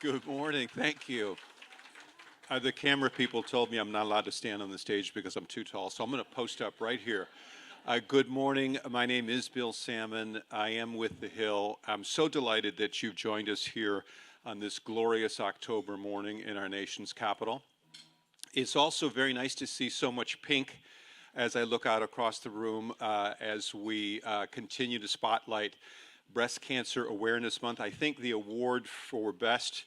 Good morning. Thank you. The camera people told me I'm not allowed to stand on the stage because I'm too tall, so I'm going to post up right here. Good morning. My name is Bill Salmon. I am with The Hill. I'm so delighted that you've joined us here on this glorious October morning in our nation's capital. It's also very nice to see so much pink as I look out across the room as we continue to spotlight Breast Cancer Awareness Month. I think the award for best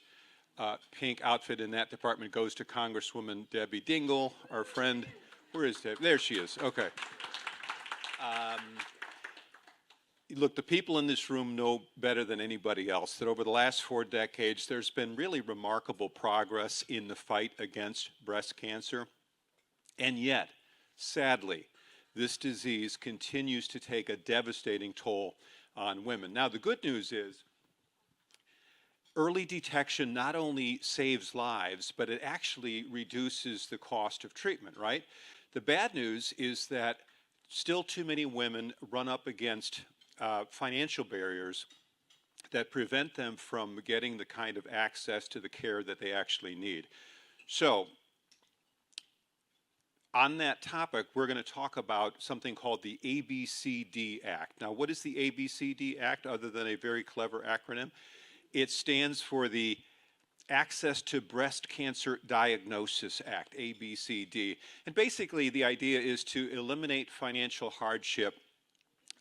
pink outfit in that department goes to Congresswoman Debbie Dingell, our friend. Where is Debbie? There she is. Okay. Look, the people in this room know better than anybody else that over the last 4 decades, there's been really remarkable progress in the fight against breast cancer. And yet, sadly, this disease continues to take a devastating toll on women. Now, the good news is early detection not only saves lives, but it actually reduces the cost of treatment, right? The bad news is that still too many women run up against financial barriers that prevent them from getting the kind of access to the care that they actually need. So, on that topic, we're going to talk about something called the ABCD Act. Now, what is the ABCD Act other than a very clever acronym? It stands for the Access to Breast Cancer Diagnosis Act, ABCD. And basically, the idea is to eliminate financial hardship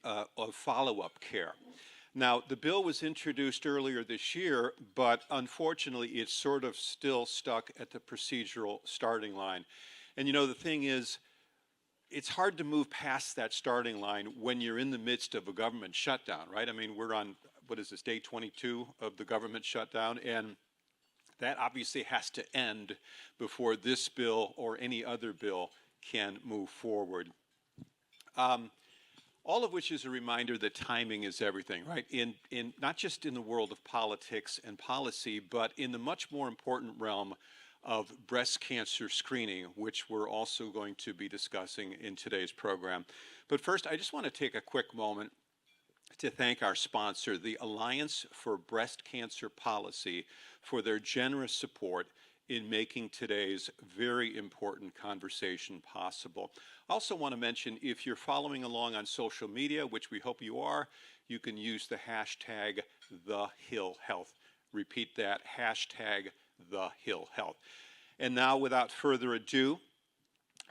of follow-up care. Now, the bill was introduced earlier this year, but unfortunately, it's sort of still stuck at the procedural starting line. And you know, the thing is, it's hard to move past that starting line when you're in the midst of a government shutdown, right? I mean, we're on, what is this, day 22 of the government shutdown, and that obviously has to end before this bill or any other bill can move forward. All of which is a reminder that timing is everything, right? In not just in the world of politics and policy, but in the much more important realm of breast cancer screening, which we're also going to be discussing in today's program. But first, I just want to take a quick moment to thank our sponsor, the Alliance for Breast Cancer Policy, for their generous support in making today's very important conversation possible. I also want to mention, if you're following along on social media, which we hope you are, you can use the hashtag #TheHillHealth. Repeat that, hashtag #TheHillHealth. And now, without further ado,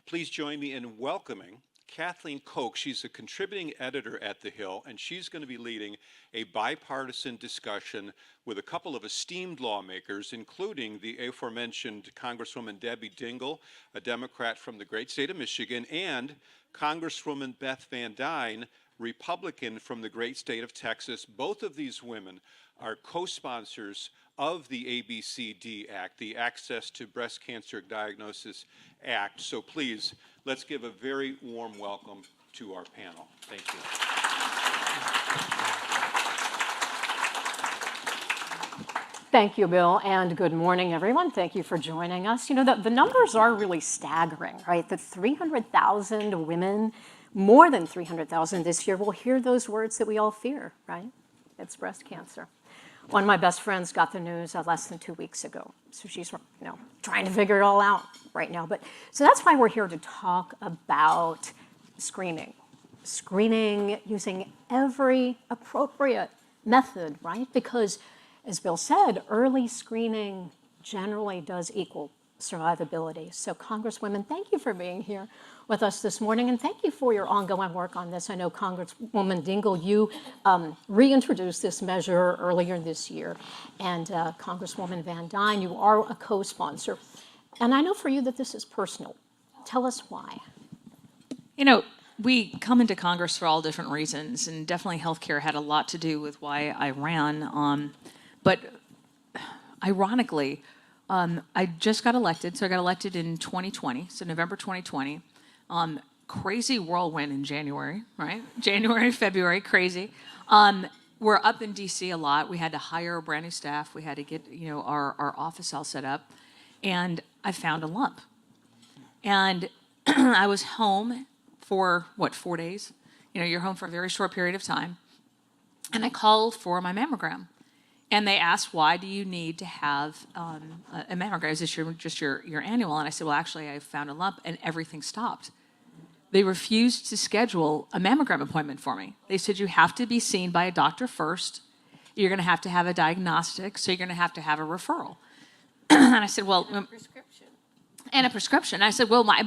please join me in welcoming Kathleen Koch. She's a contributing editor at The Hill, and she's going to be leading a bipartisan discussion with a couple of esteemed lawmakers, including the aforementioned Congresswoman Debbie Dingell, a Democrat from the great state of Michigan, and Congresswoman Beth Van Duyne, Republican from the great state of Texas. Both of these women are co-sponsors of the ABCD Act, the Access to Breast Cancer Diagnosis Act. So please, let's give a very warm welcome to our panel. Thank you. Thank you, Bill, and good morning, everyone. Thank you for joining us. You know, the numbers are really staggering, right? That 300,000 women, more than 300,000 this year, will hear those words that we all fear, right? It's breast cancer. One of my best friends got the news less than 2 weeks ago. So she's, trying to figure it all out right now. So that's why we're here to talk about screening. Screening using every appropriate method, right? Because, as Bill said, early screening generally does equal survivability. So Congresswomen, thank you for being here with us this morning, and thank you for your ongoing work on this. I know Congresswoman Dingell, you reintroduced this measure earlier this year, and Congresswoman Van Duyne, you are a co-sponsor. And I know for you that this is personal. Tell us why. You know, we come into Congress for all different reasons, and definitely healthcare had a lot to do with why I ran. But ironically, I just got elected, so I got elected in 2020, so November 2020. Crazy whirlwind in January, right? January, February, crazy. We're up in DC a lot. We had to hire a brand new staff. We had to get, our office all set up. And I found a lump. And I was home for, 4 days? You're home for a very short period of time. And I called for my mammogram. And they asked, why do you need to have a mammogram? Is this just your annual? And I said, well, actually, I found a lump, and everything stopped. They refused to schedule a mammogram appointment for me. They said, you have to be seen by a doctor first. You're going to have a diagnostic, so you're going to have a referral. And I said, well, Prescription. and a prescription. I said, well, my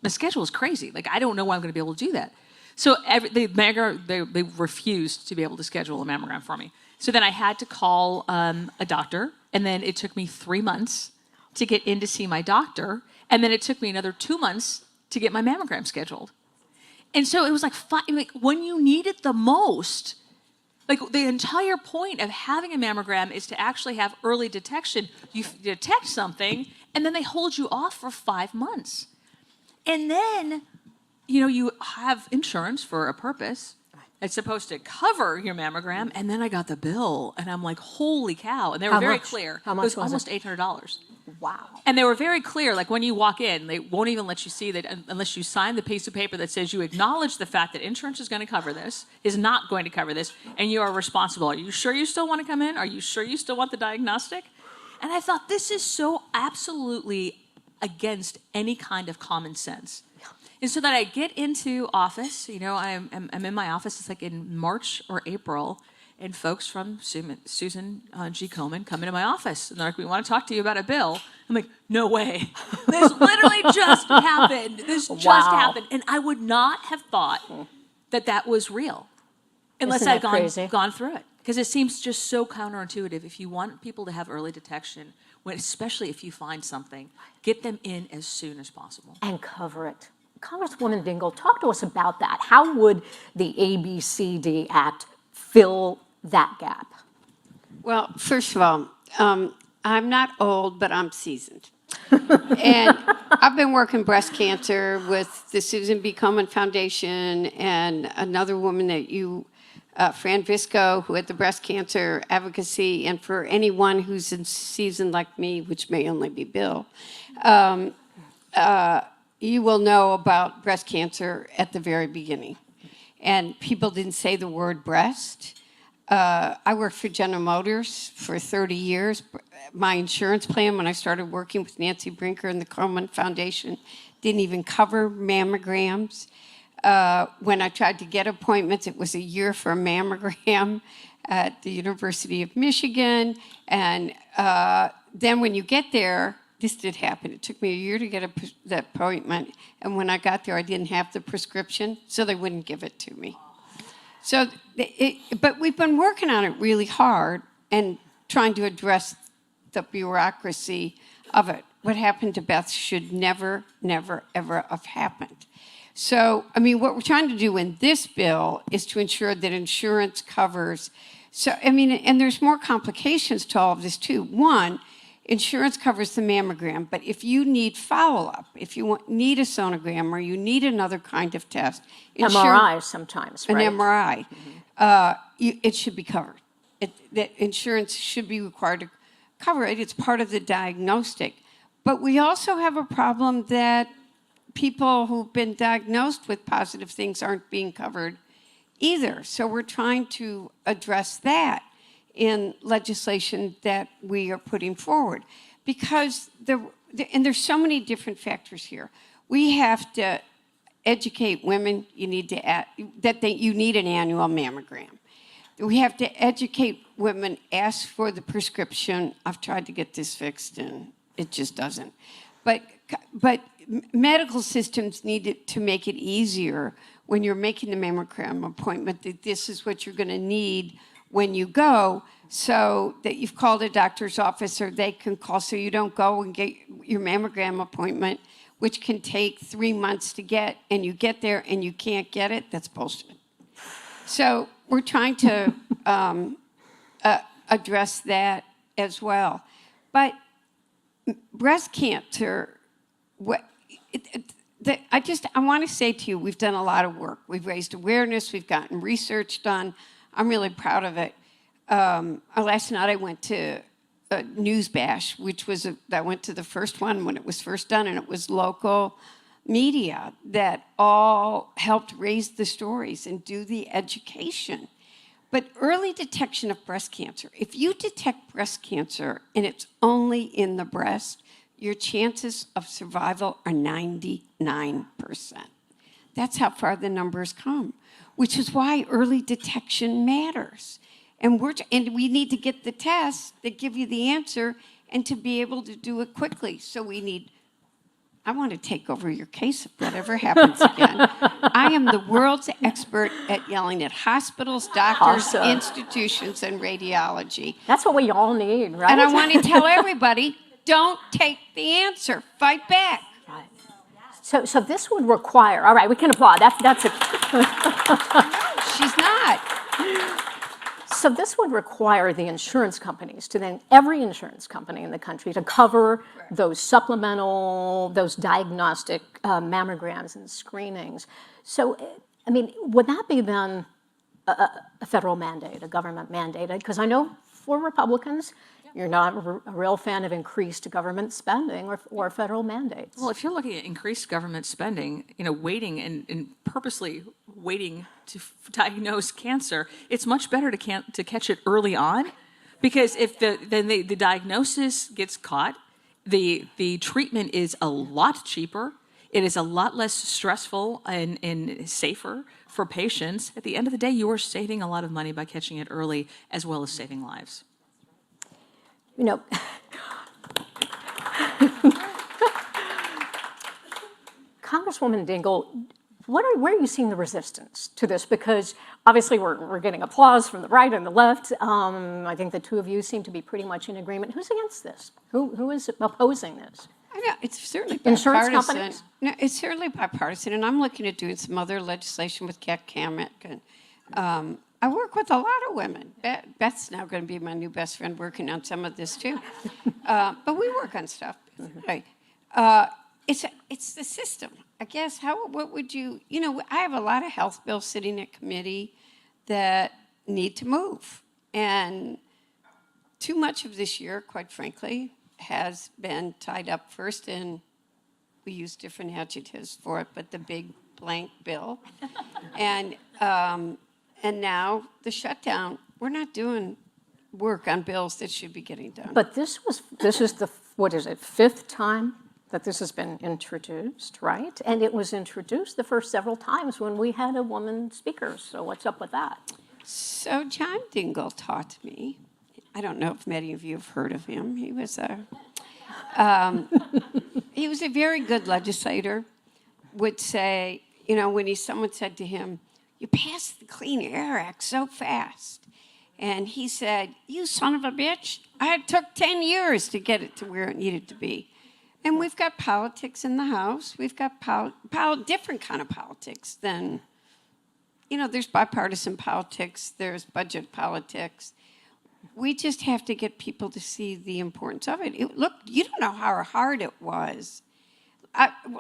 schedule is crazy. Like, I don't know when I'm going to be able to do that. So they refused to be able to schedule a mammogram for me. So then I had to call a doctor, and then it took me 3 months to get in to see my doctor, and then it took me another 2 months to get my mammogram scheduled. And so it was like when you need it the most. Like, the entire point of having a mammogram is to actually have early detection. You detect something, and then they hold you off for 5 months. And then, you have insurance for a purpose. It's supposed to cover your mammogram, and then I got the bill, and I'm like, holy cow. And they were How very much? clear. How much it was was almost it? $800. Wow. And they were very clear, like when you walk in, they won't even let you see that unless you sign the piece of paper that says you acknowledge the fact that insurance is going to cover this, is not going to cover this, and you are responsible. Are you sure you still want to come in? Are you sure you still want the diagnostic? And I thought, this is so absolutely against any kind of common sense. And so that I get into office, I'm in my office, it's like in March or April, and folks from Susan G. Komen come into my office, and they're like, we want to talk to you about a bill. I'm like, no way. This literally just happened. This just happened. And I would not have thought that was real unless Isn't I'd that crazy? gone through it. Because it seems just so counterintuitive. If you want people to have early detection, especially if you find something, get them in as soon as possible. And cover it. Congresswoman Dingell, talk to us about that. How would the ABCD Act fill that gap? Well, first of all, I'm not old, but I'm seasoned. And I've been working breast cancer with the Susan B. Komen Foundation and another woman that Fran Visco, who had the breast cancer advocacy, and for anyone who's seasoned like me, which may only be Bill, you will know about breast cancer at the very beginning. And people didn't say the word breast. I worked for General Motors for 30 years. My insurance plan, when I started working with Nancy Brinker and the Komen Foundation, didn't even cover mammograms. When I tried to get appointments, it was a year for a mammogram at the University of Michigan. And then when you get there, this did happen. It took me a year to get that appointment. And when I got there, I didn't have the prescription, so they wouldn't give it to me. So, but we've been working on it really hard and trying to address the bureaucracy of it. What happened to Beth should never, never, ever have happened. So, what we're trying to do in this bill is to ensure that insurance covers. So, and there's more complications to all of this too. One, insurance covers the mammogram, but if you need follow-up, if you need a sonogram or you need another kind of test, MRI sometimes, right? an MRI, it should be covered. That insurance should be required to cover it. It's part of the diagnostic. But we also have a problem that people who've been diagnosed with positive things aren't being covered either. So we're trying to address that in legislation that we are putting forward, because there's so many different factors here. We have to educate women. You need to you need an annual mammogram. We have to educate women. Ask for the prescription. I've tried to get this fixed, and it just doesn't. But medical systems need to make it easier when you're making the mammogram appointment, that this is what you're going to need when you go, so that you've called a doctor's office, or they can call, so you don't go and get your mammogram appointment, which can take 3 months to get, and you get there and you can't get it. That's bullshit. So we're trying to address that as well. But breast cancer, I want to say to you, we've done a lot of work. We've raised awareness. We've gotten research done. I'm really proud of it. Last night I went to a News Bash, I went to the first one when it was first done, and it was local media that all helped raise the stories and do the education. But early detection of breast cancer, if you detect breast cancer and it's only in the breast, your chances of survival are 99%. That's how far the numbers come, which is why early detection matters. And we need to get the tests that give you the answer and to be able to do it quickly. So I want to take over your case if that ever happens again. I am the world's expert at yelling at hospitals, doctors, Awesome. institutions, and radiology. That's what we all need, right? And I want to tell everybody, don't take the answer. Fight back. Right. So this would require, all right, we can applaud. That's a, She's not. so this would require the insurance companies to then, every insurance company in the country to cover those supplemental, those diagnostic mammograms and screenings. So, I mean, would that be then a federal mandate, a government mandate? Because I know for Republicans, you're not a real fan of increased government spending or federal mandates. Well, if you're looking at increased government spending, waiting and purposely waiting to diagnose cancer, it's much better to catch it early on, because if the diagnosis gets caught, the treatment is a lot cheaper. It is a lot less stressful and safer for patients. At the end of the day, you are saving a lot of money by catching it early, as well as saving lives. You know, Congresswoman Dingell, where are you seeing the resistance to this? Because obviously we're getting applause from the right and the left. I think the two of you seem to be pretty much in agreement. Who's against this? Who is opposing this? I know, it's certainly Insurance bipartisan. companies? No, it's certainly bipartisan, and I'm looking at doing some other legislation with Kat Kamek. And I work with a lot of women. Beth's now going to be my new best friend working on some of this too. But we work on stuff. Right. It's the system. I guess, what would you, I have a lot of health bills sitting at committee that need to move. And too much of this year, quite frankly, has been tied up first in, we use different adjectives for it, but the big blank bill. And now the shutdown. We're not doing work on bills that should be getting done. But this is the, what is it, fifth time that this has been introduced, right? And it was introduced the first several times when we had a woman speaker. So what's up with that? So John Dingell taught me. I don't know if many of you have heard of him. He was a very good legislator. Would say, when someone said to him, "You passed the Clean Air Act so fast," and he said, "You son of a bitch! It took 10 years to get it to where it needed to be." And we've got politics in the House. We've got different kind of politics than, there's bipartisan politics, there's budget politics. We just have to get people to see the importance of it. Look, you don't know how hard it was.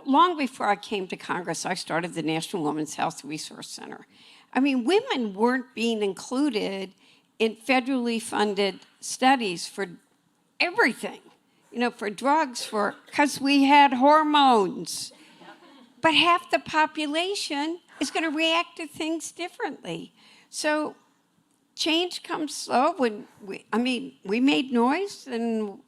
Long before I came to Congress, I started the National Women's Health Resource Center. I mean, women weren't being included in federally funded studies for everything. For drugs, because we had hormones. But half the population is going to react to things differently. So change comes slow. We made noise, and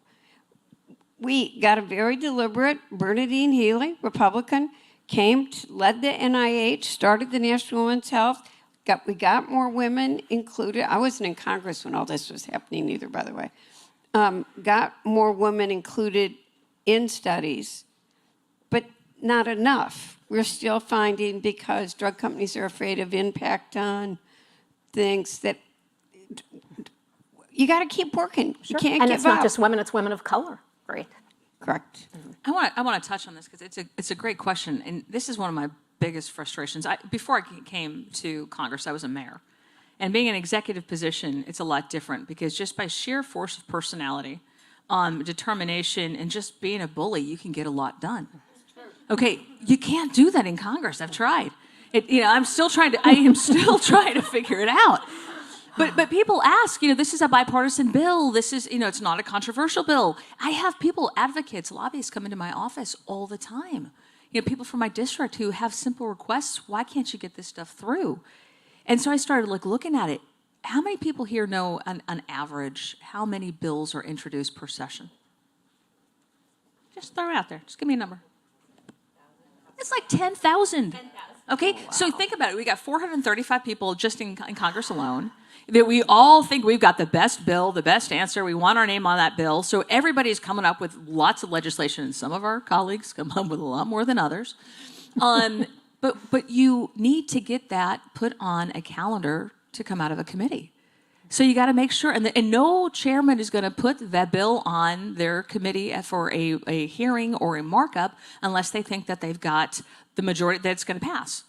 we got a very deliberate, Bernadine Healy, Republican, led the NIH, started the National Women's Health. We got more women included. I wasn't in Congress when all this was happening either, by the way. Got more women included in studies, but not enough. We're still finding, because drug companies are afraid of impact on things, that you got to keep working. You can't give up. And it's not just women, it's women of color. Great. Correct. I want to touch on this because it's a great question, and this is one of my biggest frustrations. Before I came to Congress, I was a mayor. And being an executive position, it's a lot different, because just by sheer force of personality, determination, and just being a bully, you can get a lot done. Okay, you can't do that in Congress. I've tried. I am still trying to figure it out. But people ask, this is a bipartisan bill. This is, it's not a controversial bill. I have people, advocates, lobbyists come into my office all the time. People from my district who have simple requests. Why can't you get this stuff through? And so I started looking at it. how many people here know, on average, how many bills are introduced per session? Just throw it out there. Just give me a number. It's like 10,000. Okay, so think about it. We got 435 people just in Congress alone. That we all think we've got the best bill, the best answer. We want our name on that bill. So everybody's coming up with lots of legislation. And some of our colleagues come up with a lot more than others. But you need to get that put on a calendar to come out of a committee. So you got to make sure, and no chairman is going to put that bill on their committee for a hearing or a markup unless they think that they've got the majority that's going to pass.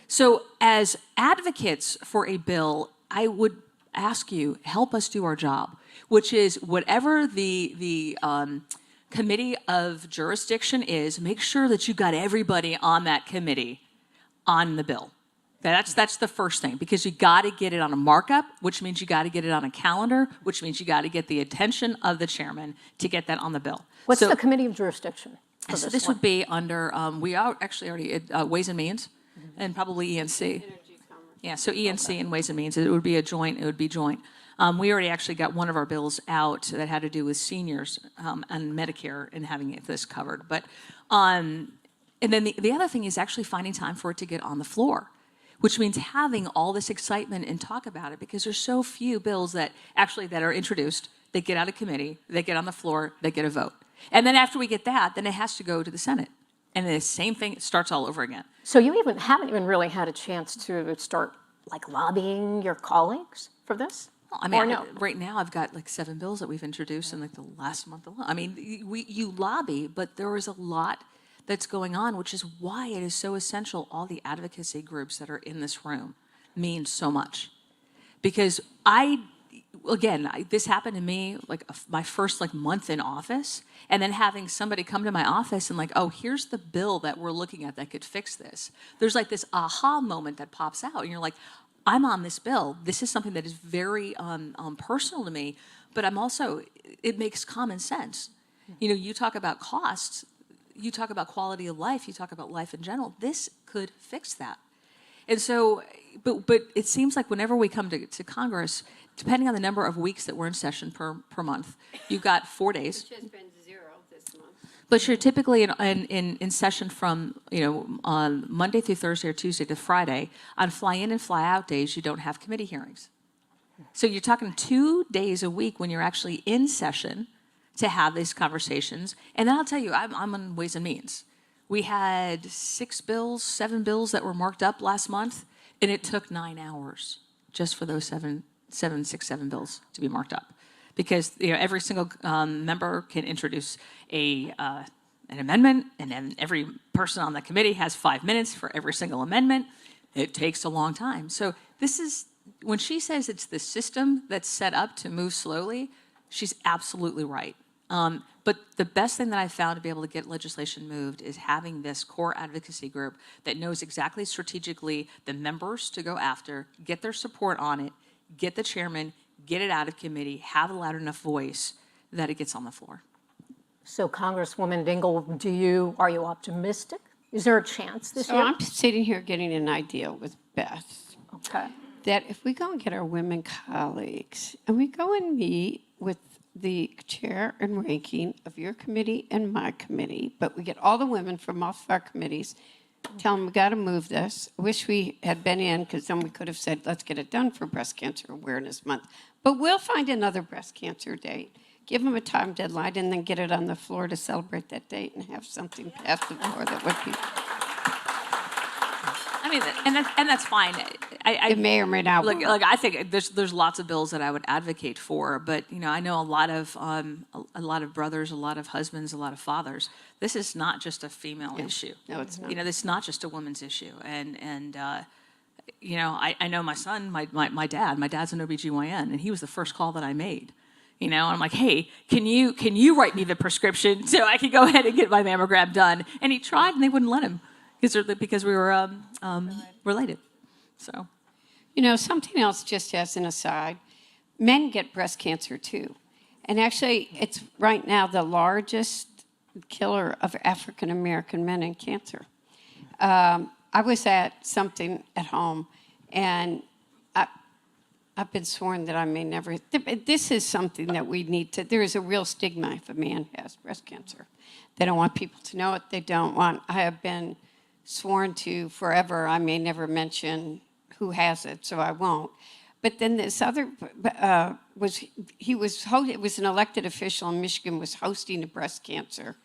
So as advocates for a bill, I would ask you, help us do our job, which is whatever the committee of jurisdiction is, make sure that you've got everybody on that committee on the bill. That's the first thing, because you got to get it on a markup, which means you got to get it on a calendar, which means you got to get the attention of the chairman to get that on the bill. What's the committee of jurisdiction for So this this one? would be under, we are actually already at Ways and Means, and probably ENC. Yeah, so ENC and Ways and Means, it would be joint. We already actually got one of our bills out that had to do with seniors and Medicare and having this covered. But, and then the other thing is actually finding time for it to get on the floor, which means having all this excitement and talk about it, because there's so few bills that are introduced, they get out of committee, they get on the floor, they get a vote. And then after we get that, then it has to go to the Senate. And the same thing starts all over again. So you haven't even really had a chance to start like lobbying your colleagues for this? Well, I mean, Or no? right now I've got like 7 bills that we've introduced in like the last month alone. I mean, you lobby, but there is a lot that's going on, which is why it is so essential all the advocacy groups that are in this room mean so much. Because this happened to me like my first like month in office, and then having somebody come to my office and like, oh, here's the bill that we're looking at that could fix this. There's like this aha moment that pops out, and you're like, I'm on this bill. This is something that is very personal to me, but it makes common sense. You know, you talk about costs, you talk about quality of life, you talk about life in general. This could fix that. And so, but it seems like whenever we come to Congress, depending on the number of weeks that we're in session per month, you've got 4 days. Which has been 0 this month. But you're typically in session from, on Monday through Thursday or Tuesday to Friday. On fly-in and fly-out days, you don't have committee hearings. So you're talking 2 days a week when you're actually in session to have these conversations. And then I'll tell you, I'm on Ways and Means. We had 7 bills that were marked up last month, and it took 9 hours just for those 7 bills to be marked up. Because every single member can introduce an amendment, and then every person on the committee has 5 minutes for every single amendment. It takes a long time. So this is, when she says it's the system that's set up to move slowly, she's absolutely right. But the best thing that I found to be able to get legislation moved is having this core advocacy group that knows exactly strategically the members to go after, get their support on it, get the chairman, get it out of committee, have a loud enough voice that it gets on the floor. So Congresswoman Dingell, are you optimistic? Is there a chance this So year? I'm sitting here getting an idea with Beth Okay. that if we go and get our women colleagues and we go and meet with the chair and ranking of your committee and my committee, but we get all the women from all of our committees, tell them we got to move this. I wish we had been in, because then we could have said, let's get it done for Breast Cancer Awareness Month. But we'll find another breast cancer date, give them a time deadline, and then get it on the floor to celebrate that date and have something pass the floor that would be. I mean, and that's fine. It may or may not Like work. I think there's lots of bills that I would advocate for, but I know a lot of brothers, a lot of husbands, a lot of fathers. This is not just a female issue. No, it's not. This is not just a woman's issue. And I know my son, my dad. My dad's an OBGYN, and he was the first call that I made. And I'm like, hey, can you write me the prescription so I can go ahead and get my mammogram done? And he tried, and they wouldn't let him because we were related. So. Something else, just as an aside, men get breast cancer too. And actually, it's right now the largest killer of African American men in cancer. I was at something at home, and I've been sworn that I may never. This is something that we need to. There is a real stigma if a man has breast cancer. They don't want people to know it. They don't want. I have been sworn to forever. I may never mention who has it, so I won't. But then this other it was an elected official in Michigan was hosting a breast cancer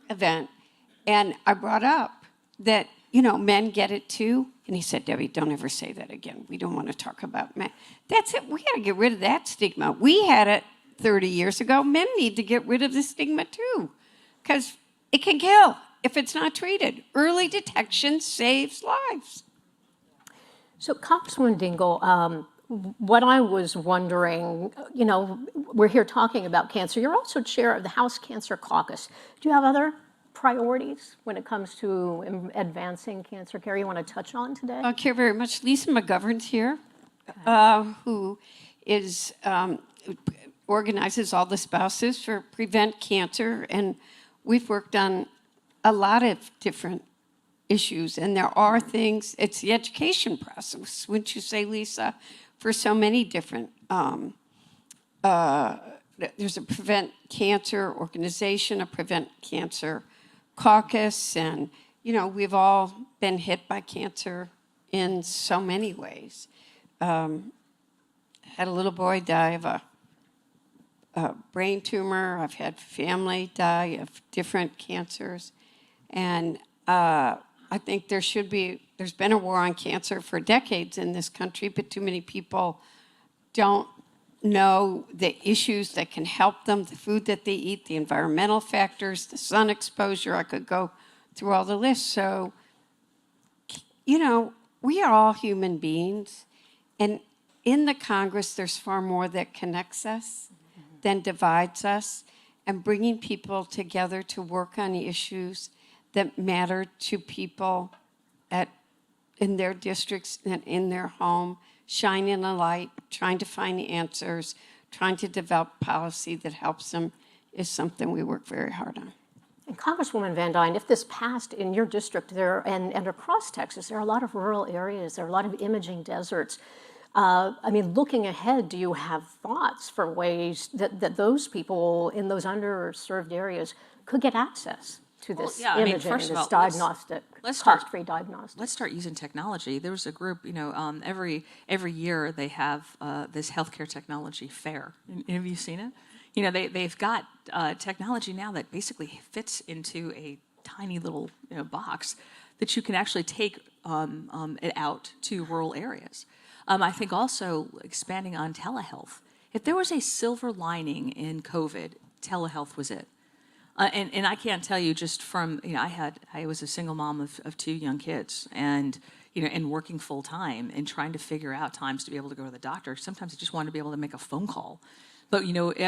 event, and I brought up that men get it too, and he said, "Debbie, don't ever say that again. We don't want to talk about men." That's it. We got to get rid of that stigma. We had it 30 years ago. Men need to get rid of the stigma too, because it can kill if it's not treated. Early detection saves lives. So, Congresswoman Dingell, what I was wondering, we're here talking about cancer. You're also chair of the House Cancer Caucus. Do you have other priorities when it comes to advancing cancer care you want to touch on today? I care very much. Lisa McGovern's here, who is organizes all the spouses for Prevent Cancer, and we've worked on a lot of different issues, and there are things. It's the education process, wouldn't you say, Lisa? For so many different. There's a Prevent Cancer organization, a Prevent Cancer Caucus, and we've all been hit by cancer in so many ways. Had a little boy die of a brain tumor. I've had family die of different cancers, and I think there's been a war on cancer for decades in this country, but too many people don't know the issues that can help them, the food that they eat, the environmental factors, the sun exposure. I could go through all the lists. So, we are all human beings, and in the Congress, there's far more that connects us than divides us, and bringing people together to work on the issues that matter to people in their districts and in their home, shining a light, trying to find the answers, trying to develop policy that helps them is something we work very hard on. And Congresswoman Van Dyne, if this passed in your district and across Texas, there are a lot of rural areas, there are a lot of imaging deserts. Looking ahead, do you have thoughts for ways that those people in those underserved areas could get access to this imaging, this diagnostic, cost-free diagnostic? Let's start using technology. There was a group, every year they have this healthcare technology fair. Have you seen it? They've got technology now that basically fits into a tiny little box that you can actually take it out to rural areas. I think also expanding on telehealth. If there was a silver lining in COVID, telehealth was it. And I can't tell you just from, I was a single mom of two young kids and working full time and trying to figure out times to be able to go to the doctor. Sometimes I just wanted to be able to make a phone call. But,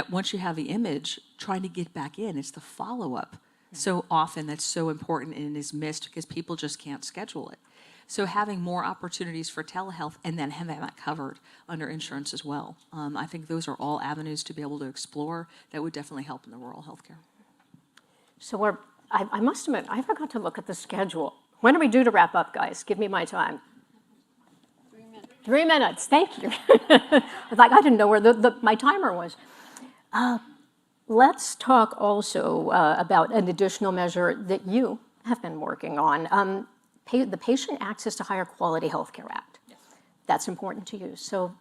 once you have the image, trying to get back in, it's the follow-up so often that's so important and is missed because people just can't schedule it. So having more opportunities for telehealth and then having that covered under insurance as well. I think those are all avenues to be able to explore that would definitely help in the rural healthcare. So I must admit, I forgot to look at the schedule. When are we due to wrap up, guys? Give me my time. 3 minutes. 3 minutes, thank you. I didn't know where my timer was. Let's talk also about an additional measure that you have been working on, the Patient Access to Higher Quality Healthcare Act. Yes. That's important to you. So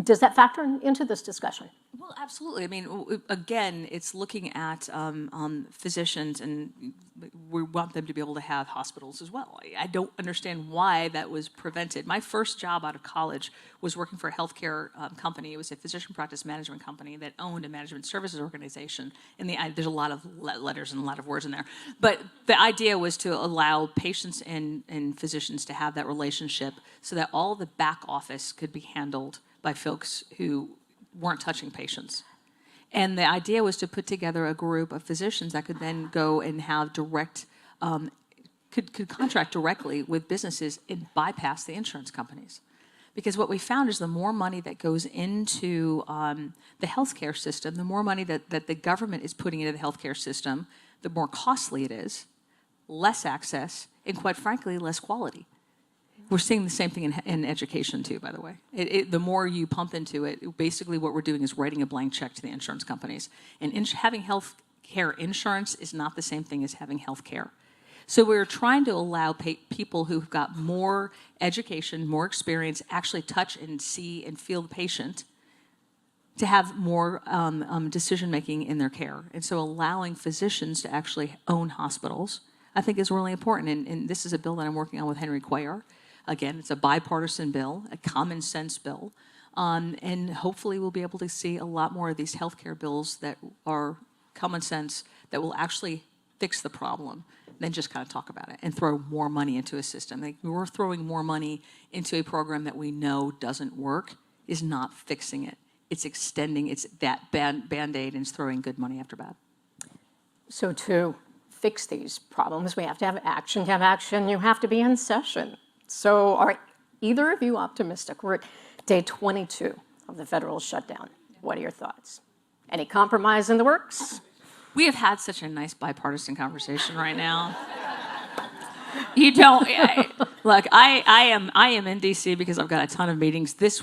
does that factor into this discussion? Well, absolutely. Again, it's looking at physicians, and we want them to be able to have hospitals as well. I don't understand why that was prevented. My first job out of college was working for a healthcare company. It was a physician practice management company that owned a management services organization. And there's a lot of letters and a lot of words in there. But the idea was to allow patients and physicians to have that relationship so that all the back office could be handled by folks who weren't touching patients. And the idea was to put together a group of physicians that could then go and have direct, could contract directly with businesses and bypass the insurance companies. Because what we found is the more money that goes into the healthcare system, the more money that the government is putting into the healthcare system, the more costly it is, less access, and quite frankly, less quality. We're seeing the same thing in education too, by the way. The more you pump into it, basically what we're doing is writing a blank check to the insurance companies. And having health care insurance is not the same thing as having health care. So we're trying to allow people who've got more education, more experience, actually touch and see and feel the patient to have more decision-making in their care. And so allowing physicians to actually own hospitals, I think is really important. And this is a bill that I'm working on with Henry Cuellar. Again, it's a bipartisan bill, a common sense bill. And hopefully we'll be able to see a lot more of these healthcare bills that are common sense, that will actually fix the problem than just kind of talk about it and throw more money into a system. Like, we're throwing more money into a program that we know doesn't work is not fixing it. It's extending, it's that Band-Aid, and it's throwing good money after bad. So to fix these problems, we have to have action. To have action, you have to be in session. So are either of you optimistic? We're at day 22 of the federal shutdown. What are your thoughts? Any compromise in the works? We have had such a nice bipartisan conversation right now. You don't look. I am in DC because I've got a ton of meetings. This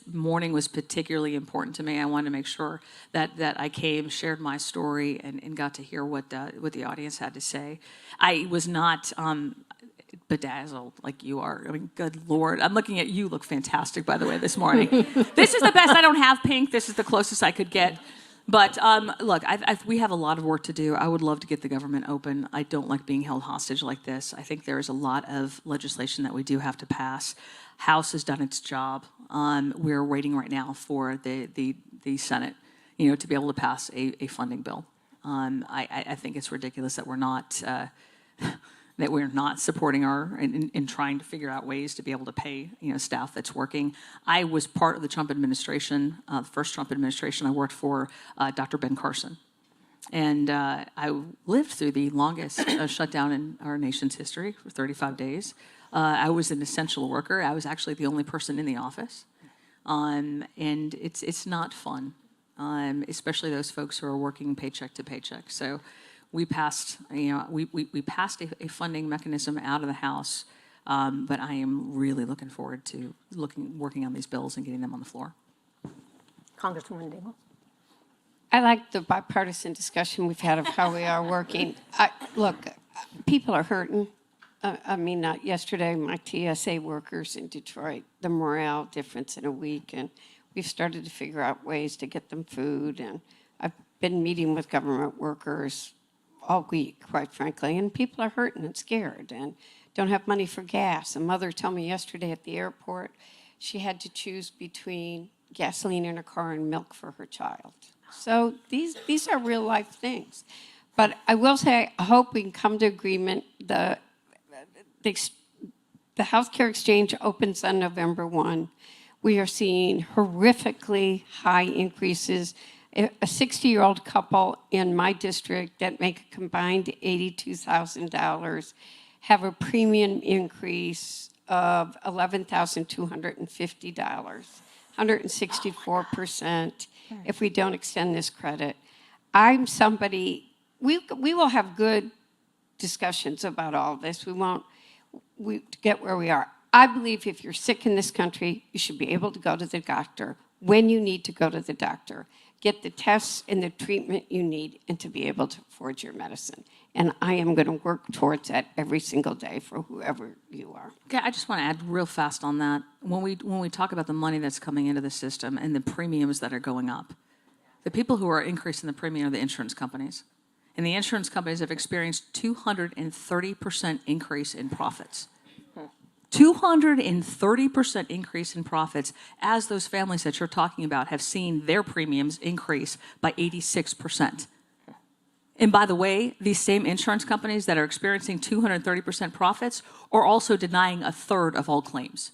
morning was particularly important to me. I wanted to make sure that I came, shared my story, and got to hear what the audience had to say. I was not bedazzled like you are. I mean, good Lord. I'm looking at you. Look fantastic, by the way, this morning. This is the best. I don't have pink. This is the closest I could get. But look, we have a lot of work to do. I would love to get the government open. I don't like being held hostage like this. I think there is a lot of legislation that we do have to pass. House has done its job. We're waiting right now for the Senate, to be able to pass a funding bill. I think it's ridiculous that we're not supporting and trying to figure out ways to be able to pay staff that's working. I was part of the Trump administration, the first Trump administration. I worked for Dr. Ben Carson, and I lived through the longest shutdown in our nation's history for 35 days. I was an essential worker. I was actually the only person in the office, and it's not fun, especially those folks who are working paycheck to paycheck. So. We passed, we passed a funding mechanism out of the House, but I am really looking forward to working on these bills and getting them on the floor. Congresswoman Dingell. I like the bipartisan discussion we've had of how we are working. Look, people are hurting. Yesterday, my TSA workers in Detroit, the morale difference in a week, and we've started to figure out ways to get them food. And I've been meeting with government workers all week, quite frankly, and people are hurting and scared and don't have money for gas. A mother told me yesterday at the airport she had to choose between gasoline in her car and milk for her child. So these are real life things. But I will say, I hope we can come to agreement. The healthcare exchange opens on November 1. We are seeing horrifically high increases. A 60-year-old couple in my district that make a combined $82,000 have a premium increase of $11,250, 164% if we don't extend this credit. I'm somebody, we will have good discussions about all this. We get where we are. I believe if you're sick in this country, you should be able to go to the doctor when you need to go to the doctor. Get the tests and the treatment you need, and to be able to afford your medicine. And I am going to work towards that every single day for whoever you are. Okay, I just want to add real fast on that. When we talk about the money that's coming into the system and the premiums that are going up, the people who are increasing the premium are the insurance companies. And the insurance companies have experienced 230% increase in profits. 230% increase in profits as those families that you're talking about have seen their premiums increase by 86%. And by the way, these same insurance companies that are experiencing 230% profits are also denying a third of all claims.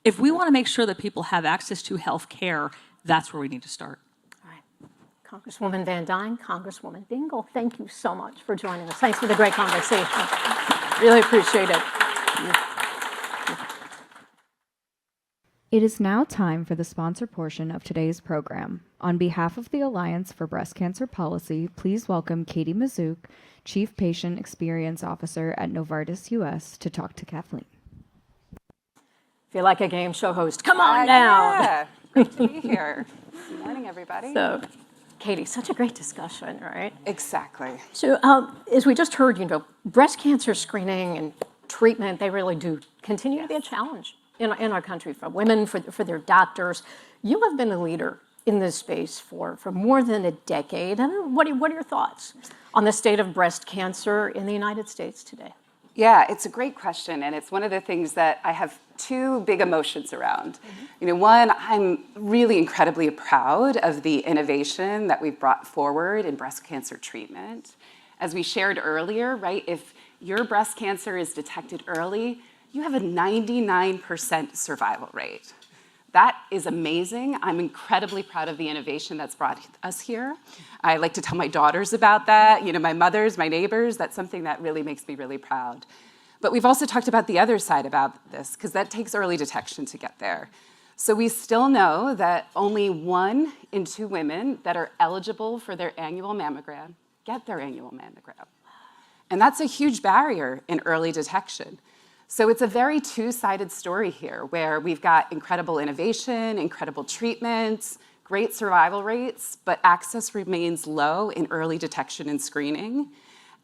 If we want to make sure that people have access to health care, that's where we need to start. All right. Congresswoman Van Dyne, Congresswoman Dingell, thank you so much for joining us. Thanks for the great conversation. Really appreciate it. It is now time for the sponsor portion of today's program. On behalf of the Alliance for Breast Cancer Policy, please welcome Katie Mazook, Chief Patient Experience Officer at Novartis US, to talk to Kathleen. Feel like a game show host. Come on down. Yeah, great to be here. Good morning, everybody. So, Katie, such a great discussion, right? Exactly. So, as we just heard, breast cancer screening and treatment, they really do continue to be a challenge in our country for women, for their doctors. You have been a leader in this space for more than a decade. What are your thoughts on the state of breast cancer in the United States today? Yeah, it's a great question, and it's one of the things that I have two big emotions around. One, I'm really incredibly proud of the innovation that we've brought forward in breast cancer treatment. As we shared earlier, right, if your breast cancer is detected early, you have a 99% survival rate. That is amazing. I'm incredibly proud of the innovation that's brought us here. I like to tell my daughters about that, my mothers, my neighbors. That's something that really makes me really proud. But we've also talked about the other side about this, because that takes early detection to get there. So we still know that only 1 in 2 women that are eligible for their annual mammogram get their annual mammogram. And that's a huge barrier in early detection. So it's a very two-sided story here, where we've got incredible innovation, incredible treatments, great survival rates, but access remains low in early detection and screening.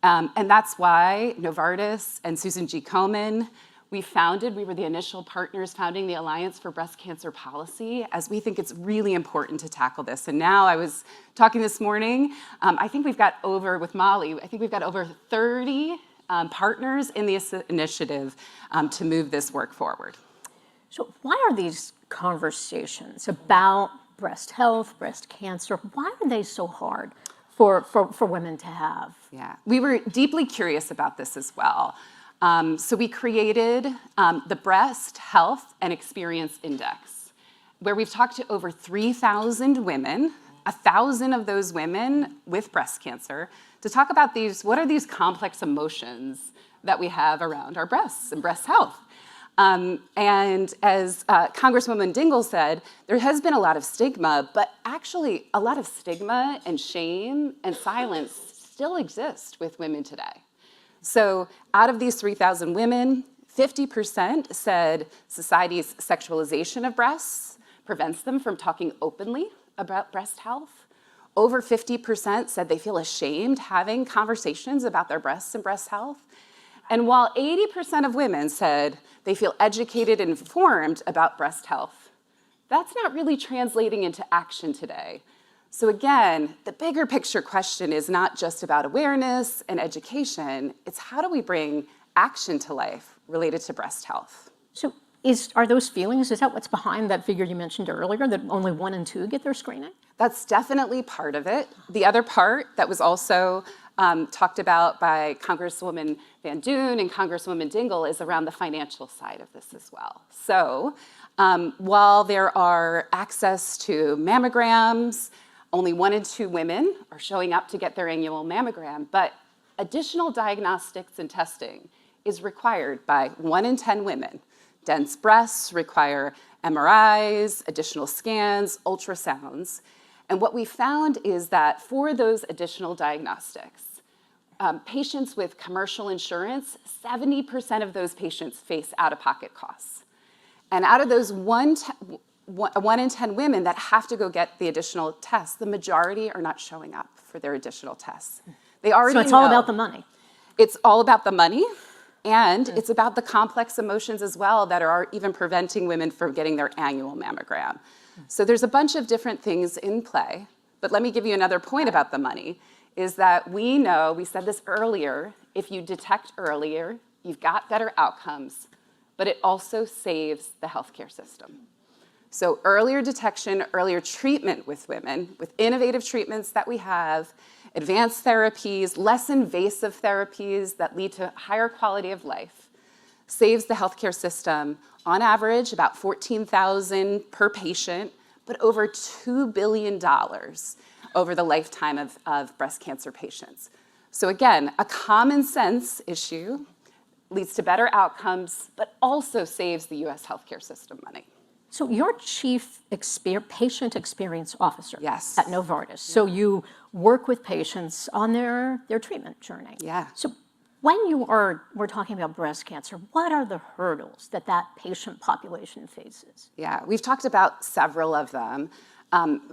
And that's why Novartis and Susan G. Komen, we were the initial partners founding the Alliance for Breast Cancer Policy, as we think it's really important to tackle this. And now I was talking this morning, I think we've got over, with Molly, I think we've got over 30 partners in this initiative to move this work forward. So why are these conversations about breast health, breast cancer, why are they so hard for women to have? Yeah, we were deeply curious about this as well. So we created the Breast Health and Experience Index, where we've talked to over 3,000 women, 1,000 of those women with breast cancer, to talk about what are these complex emotions that we have around our breasts and breast health. And as Congresswoman Dingell said, there has been a lot of stigma, but actually a lot of stigma and shame and silence still exist with women today. So out of these 3,000 women, 50% said society's sexualization of breasts prevents them from talking openly about breast health. Over 50% said they feel ashamed having conversations about their breasts and breast health. And while 80% of women said they feel educated and informed about breast health, that's not really translating into action today. So again, the bigger picture question is not just about awareness and education, it's how do we bring action to life related to breast health? So are those feelings, is that what's behind that figure you mentioned earlier, that only 1 in 2 get their screening? That's definitely part of it. The other part that was also talked about by Congresswoman Van Duyn and Congresswoman Dingell is around the financial side of this as well. So while there are access to mammograms, only 1 in 2 women are showing up to get their annual mammogram, but additional diagnostics and testing is required by 1 in 10 women. Dense breasts require MRIs, additional scans, ultrasounds. And what we found is that for those additional diagnostics, patients with commercial insurance, 70% of those patients face out-of-pocket costs. And out of those 1 in 10 women that have to go get the additional tests, the majority are not showing up for their additional tests. They already So it's all about the money. It's all about the money, and it's about the complex emotions as well that are even preventing women from getting their annual mammogram. So there's a bunch of different things in play, but let me give you another point about the money, is that we know, we said this earlier, if you detect earlier, you've got better outcomes, but it also saves the healthcare system. So earlier detection, earlier treatment with women, with innovative treatments that we have, advanced therapies, less invasive therapies that lead to higher quality of life, saves the healthcare system, on average, about $14,000 per patient, but over $2 billion over the lifetime of breast cancer patients. So again, a common sense issue leads to better outcomes, but also saves the US healthcare system money. So you're chief patient experience officer Yes. at Novartis. So you work with patients on their treatment journey. Yeah. So we're talking about breast cancer, what are the hurdles that patient population faces? Yeah, we've talked about several of them.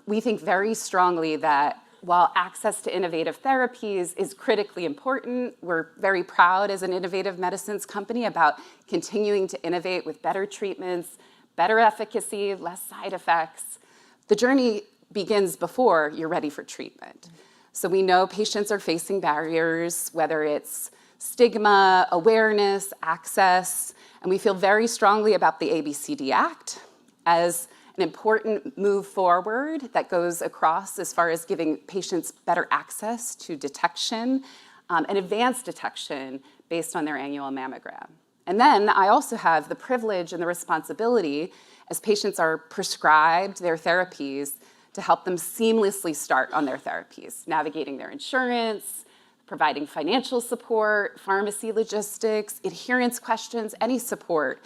We think very strongly that while access to innovative therapies is critically important, we're very proud as an innovative medicines company about continuing to innovate with better treatments, better efficacy, less side effects. The journey begins before you're ready for treatment. So we know patients are facing barriers, whether it's stigma, awareness, access, and we feel very strongly about the ABCD Act as an important move forward that goes across as far as giving patients better access to detection and advanced detection based on their annual mammogram. And then I also have the privilege and the responsibility as patients are prescribed their therapies to help them seamlessly start on their therapies, navigating their insurance, providing financial support, pharmacy logistics, adherence questions, any support.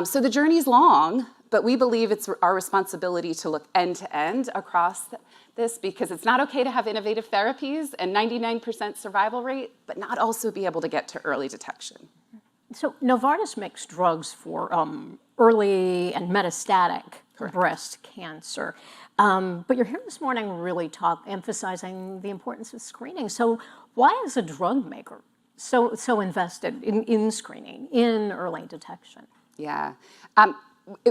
So the journey is long, but we believe it's our responsibility to look end to end across this because it's not okay to have innovative therapies and 99% survival rate, but not also be able to get to early detection. So Novartis makes drugs for early and metastatic breast cancer. But you're here this morning really emphasizing the importance of screening. So why is a drug maker so invested in screening, in early detection? Yeah.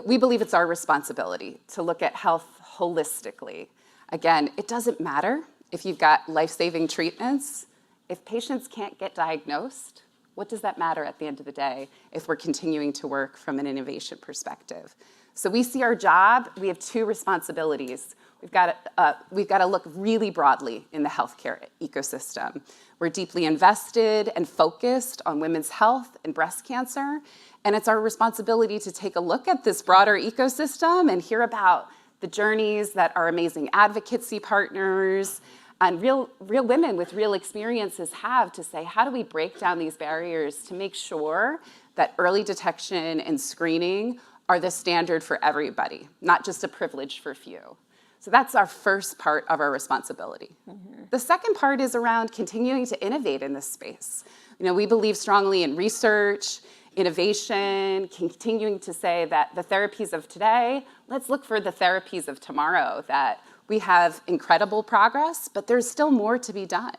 We believe it's our responsibility to look at health holistically. Again, it doesn't matter if you've got life-saving treatments. If patients can't get diagnosed, what does that matter at the end of the day if we're continuing to work from an innovation perspective? So we see our job, we have two responsibilities. We've got to look really broadly in the healthcare ecosystem. We're deeply invested and focused on women's health and breast cancer, and it's our responsibility to take a look at this broader ecosystem and hear about the journeys that our amazing advocacy partners and real women with real experiences have to say, how do we break down these barriers to make sure that early detection and screening are the standard for everybody, not just a privilege for few. So that's our first part of our responsibility. Mm-hmm. The second part is around continuing to innovate in this space. We believe strongly in research, innovation, continuing to say that the therapies of today, let's look for the therapies of tomorrow, that we have incredible progress, but there's still more to be done.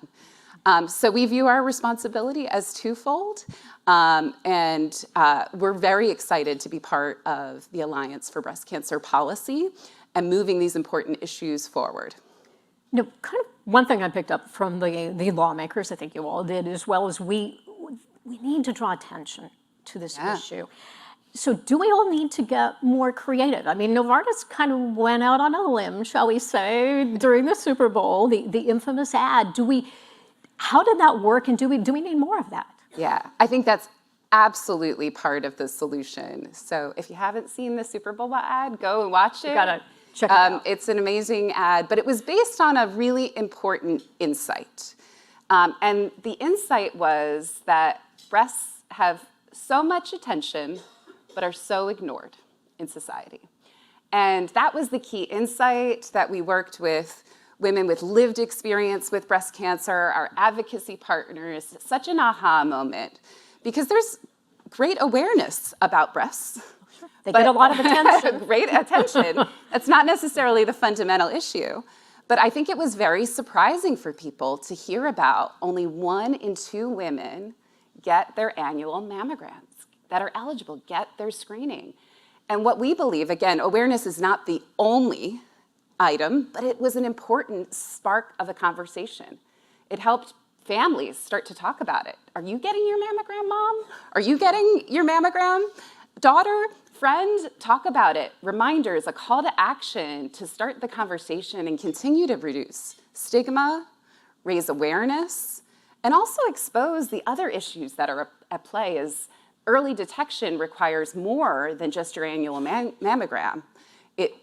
So we view our responsibility as twofold, and we're very excited to be part of the Alliance for Breast Cancer Policy and moving these important issues forward. Kind of one thing I picked up from the lawmakers, I think you all did, as well as we need to draw attention to this issue. So do we all need to get more creative? I mean, Novartis kind of went out on a limb, shall we say, during the Super Bowl, the infamous ad. How did that work, and do we need more of that? Yeah, I think that's absolutely part of the solution. So if you haven't seen the Super Bowl ad, go and watch it. You gotta check it out. It's an amazing ad, but it was based on a really important insight. And the insight was that breasts have so much attention, but are so ignored in society. And that was the key insight that we worked with women with lived experience with breast cancer, our advocacy partners, such an aha moment, because there's great awareness about breasts. They get a lot of attention. Great attention. That's not necessarily the fundamental issue. But I think it was very surprising for people to hear about only 1 in 2 women get their annual mammograms that are eligible, get their screening. And what we believe, again, awareness is not the only item, but it was an important spark of a conversation. It helped families start to talk about it. Are you getting your mammogram, mom? Are you getting your mammogram, daughter, friend? Talk about it. Reminders, a call to action to start the conversation and continue to reduce stigma, raise awareness, and also expose the other issues that are at play as early detection requires more than just your annual mammogram.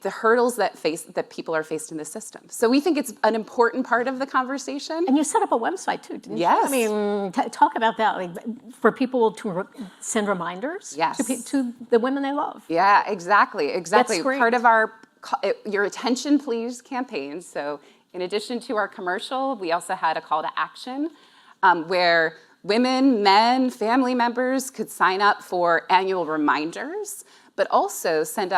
The hurdles that people are faced in the system. So we think it's an important part of the conversation. And you set up a website too, didn't Yes. you? I mean, talk about that, for people to send reminders Yes. to the women they love. Yeah, exactly. screened. Part of our Your Attention Please campaign. So in addition to our commercial, we also had a call to action where Women, men, family members could sign up for annual reminders, but also send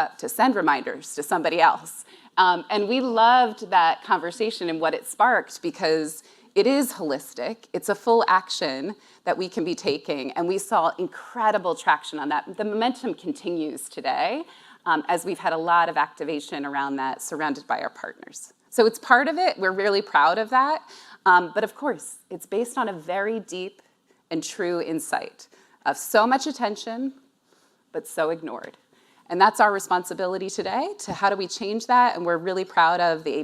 reminders to somebody else. And we loved that conversation and what it sparked because it is holistic. It's a full action that we can be taking. And we saw incredible traction on that. The momentum continues today as we've had a lot of activation around that surrounded by our partners. So it's part of it. We're really proud of that. But of course, it's based on a very deep and true insight of so much attention, but so ignored. And that's our responsibility today to how do we change that? And we're really proud of the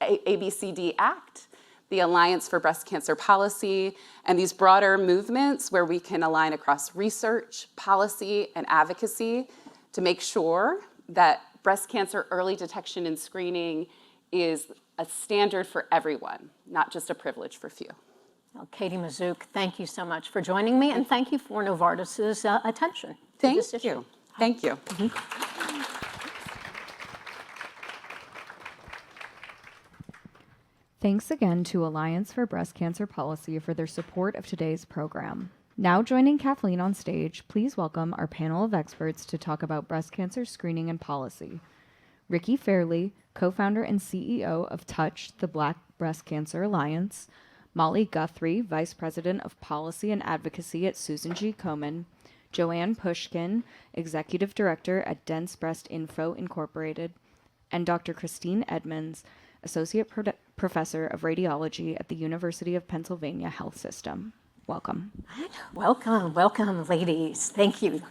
ABCD Act, the Alliance for Breast Cancer Policy, and these broader movements where we can align across research, policy, and advocacy to make sure that breast cancer early detection and screening is a standard for everyone, not just a privilege for few. Well, Katie Mazook, thank you so much for joining me, and thank you for Novartis's attention to Thank this issue. you. Thank you. Thanks again to Alliance for Breast Cancer Policy for their support of today's program. Now joining Kathleen on stage, please welcome our panel of experts to talk about breast cancer screening and policy. Ricky Fairley, co-founder and CEO of Touch, the Black Breast Cancer Alliance, Molly Guthrie, Vice President of Policy and Advocacy at Susan G. Komen, Joanne Pushkin, Executive Director at Dense Breast Info Incorporated, and Dr. Christine Edmonds, Associate Professor of Radiology at the University of Pennsylvania Health System. Welcome. Welcome, welcome, ladies. Thank you.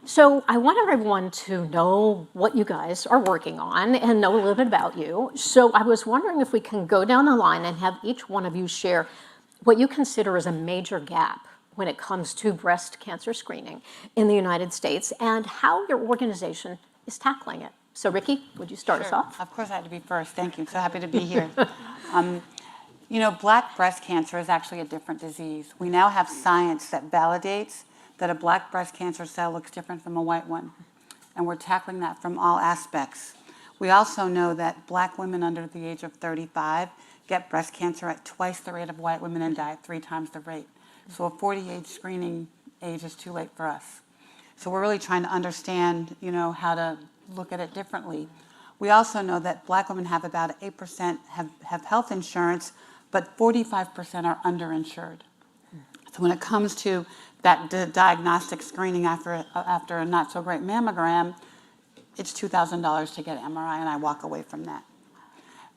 So I want everyone to know what you guys are working on and know a little bit about you. So I was wondering if we can go down the line and have each one of you share what you consider as a major gap when it comes to breast cancer screening in the United States and how your organization is tackling it. So Ricky, would you start us off? Of course I had to be first. Thank you. So happy to be here. You know, black breast cancer is actually a different disease. We now have science that validates that a black breast cancer cell looks different from a white one. And we're tackling that from all aspects. We also know that black women under the age of 35 get breast cancer at twice the rate of white women and die at 3 times the rate. So a 40-age screening age is too late for us. So we're really trying to understand, you know, how to look at it differently. We also know that black women have about 8% have health insurance, but 45% are underinsured. So when it comes to that diagnostic screening after a not so great mammogram, it's $2,000 to get an MRI, and I walk away from that.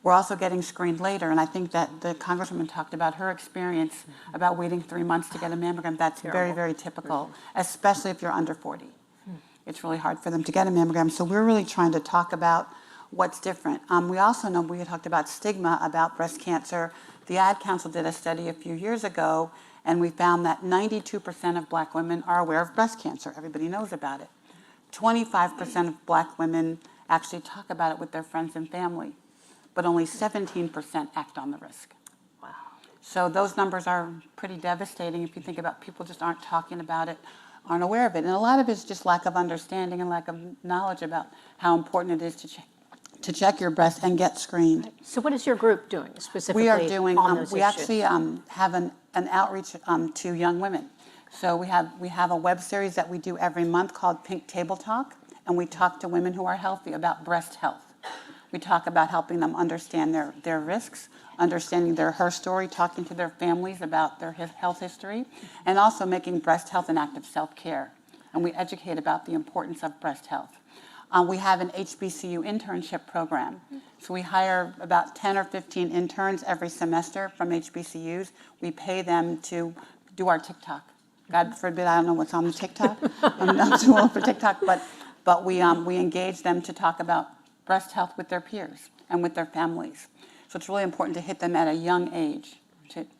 We're also getting screened later, and I think that the Congresswoman talked about her experience about waiting 3 months to get a mammogram. That's very, very typical, especially if you're under 40. It's really hard for them to get a mammogram. So we're really trying to talk about what's different. We also know we had talked about stigma about breast cancer. The Ad Council did a study a few years ago, and we found that 92% of black women are aware of breast cancer. Everybody knows about it. 25% of black women actually talk about it with their friends and family, but only 17% act on the risk. Wow. So those numbers are pretty devastating if you think about people just aren't talking about it, aren't aware of it. And a lot of it is just lack of understanding and lack of knowledge about how important it is to check your breast and get screened. So what is your group doing specifically We are doing, on those we issues? actually have an outreach to young women. So we have a web series that we do every month called Pink Table Talk, and we talk to women who are healthy about breast health. We talk about helping them understand their risks, understanding her story, talking to their families about their health history, and also making breast health an act of self-care. And we educate about the importance of breast health. We have an HBCU internship program. So we hire about 10 or 15 interns every semester from HBCUs. We pay them to do our TikTok. God forbid, I don't know what's on the TikTok. I'm not too old for TikTok, but we engage them to talk about breast health with their peers and with their families. So it's really important to hit them at a young age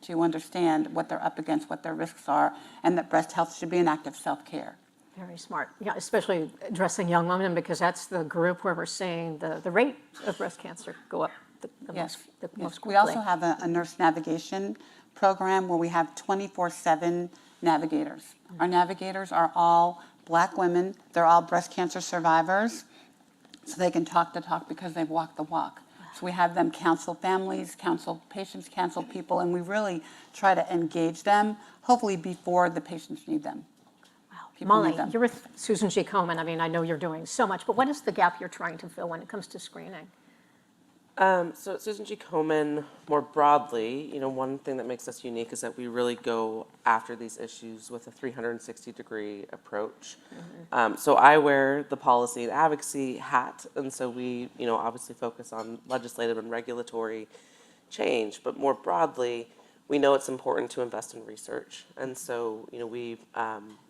to understand what they're up against, what their risks are, and that breast health should be an act of self-care. Very smart. Yeah, especially addressing young women because that's the group where we're seeing the rate of breast cancer go up the Yes. most quickly. We also have a nurse navigation program where we have 24/7 navigators. Our navigators are all black women. They're all breast cancer survivors, so they can talk the talk because they've walked the walk. So we have them counsel families, counsel patients, counsel people, and we really try to engage them, hopefully before the patients need them. People Molly, need them. you're with Susan G. Komen. I mean, I know you're doing so much, but what is the gap you're trying to fill when it comes to screening? So at Susan G. Komen, more broadly, one thing that makes us unique is that we really go after these issues with a 360-degree approach. So I wear the policy and advocacy hat, and so we, obviously focus on legislative and regulatory change, but more broadly, we know it's important to invest in research. And so, we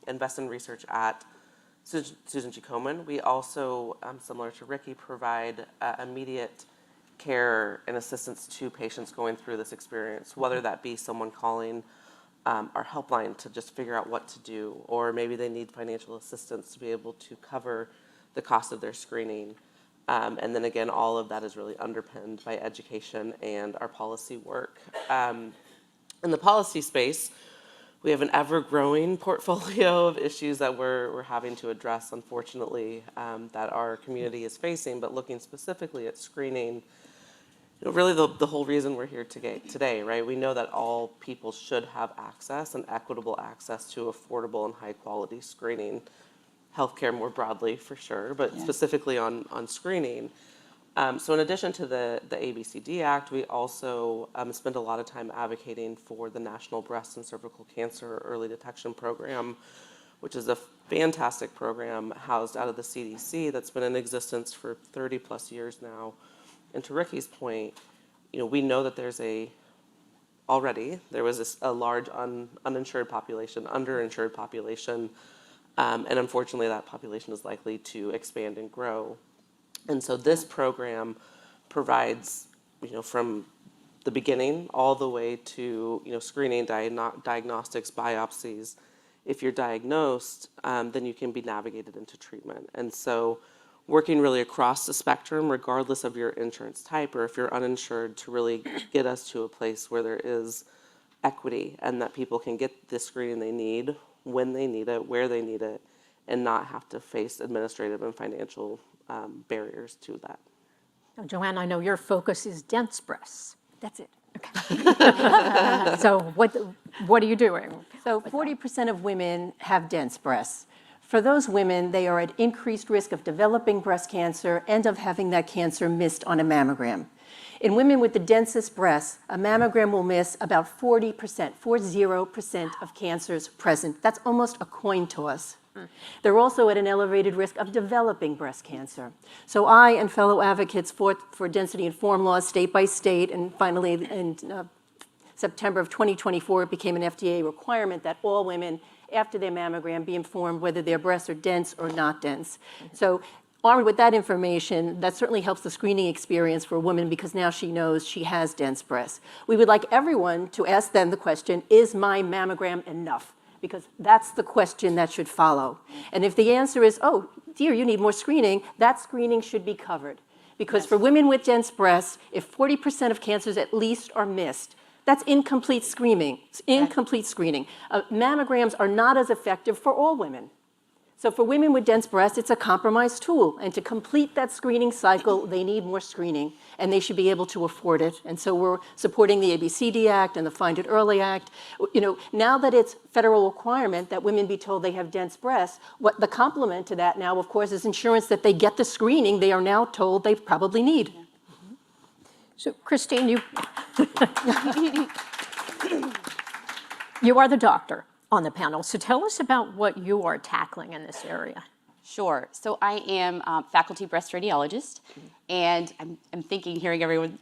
invest in research at Susan G. Komen. We also, similar to Ricky, provide immediate care and assistance to patients going through this experience, whether that be someone calling our helpline to just figure out what to do, or maybe they need financial assistance to be able to cover the cost of their screening. And then again, all of that is really underpinned by education and our policy work. In the policy space, we have an ever-growing portfolio of issues that we're having to address, unfortunately, that our community is facing. But looking specifically at screening, really the whole reason we're here today, right? We know that all people should have access and equitable access to affordable and high-quality screening, healthcare more broadly, for sure, but specifically on screening. So in addition to the ABCD Act, we also spend a lot of time advocating for the National Breast and Cervical Cancer Early Detection Program, which is a fantastic program housed out of the CDC that's been in existence for 30 plus years now. And to Ricky's point, we know that there was a large uninsured population, underinsured population, and unfortunately that population is likely to expand and grow. And so this program provides, from the beginning all the way to, screening, diagnostics, biopsies. If you're diagnosed, then you can be navigated into treatment. And so working really across the spectrum, regardless of your insurance type or if you're uninsured, to really get us to a place where there is equity and that people can get the screening they need, when they need it, where they need it, and not have to face administrative and financial barriers to that. Now, Joanne, I know your focus is dense breasts. That's it. So what are you doing? So 40% of women have dense breasts. For those women, they are at increased risk of developing breast cancer and of having that cancer missed on a mammogram. In women with the densest breasts, a mammogram will miss about 40% of cancers present. That's almost a coin toss. They're also at an elevated risk of developing breast cancer. So I and fellow advocates fought for density-informed laws state by state, and finally in September of 2024, it became an FDA requirement that all women after their mammogram be informed whether their breasts are dense or not dense. So armed with that information, that certainly helps the screening experience for a woman because now she knows she has dense breasts. We would like everyone to ask them the question, is my mammogram enough? Because that's the question that should follow. And if the answer is, oh, dear, you need more screening, that screening should be covered. Because for women with dense breasts, if 40% of cancers at least are missed, that's incomplete screening. It's incomplete screening. Mammograms are not as effective for all women. So for women with dense breasts, it's a compromise tool. And to complete that screening cycle, they need more screening, and they should be able to afford it. And so we're supporting the ABCD Act and the Find It Early Act. Now that it's federal requirement that women be told they have dense breasts, what the complement to that now, of course, is insurance that they get the screening they are now told they probably need. So Christine, you are the doctor on the panel. So tell us about what you are tackling in this area. Sure. So I am faculty breast radiologist, and I'm thinking, hearing everyone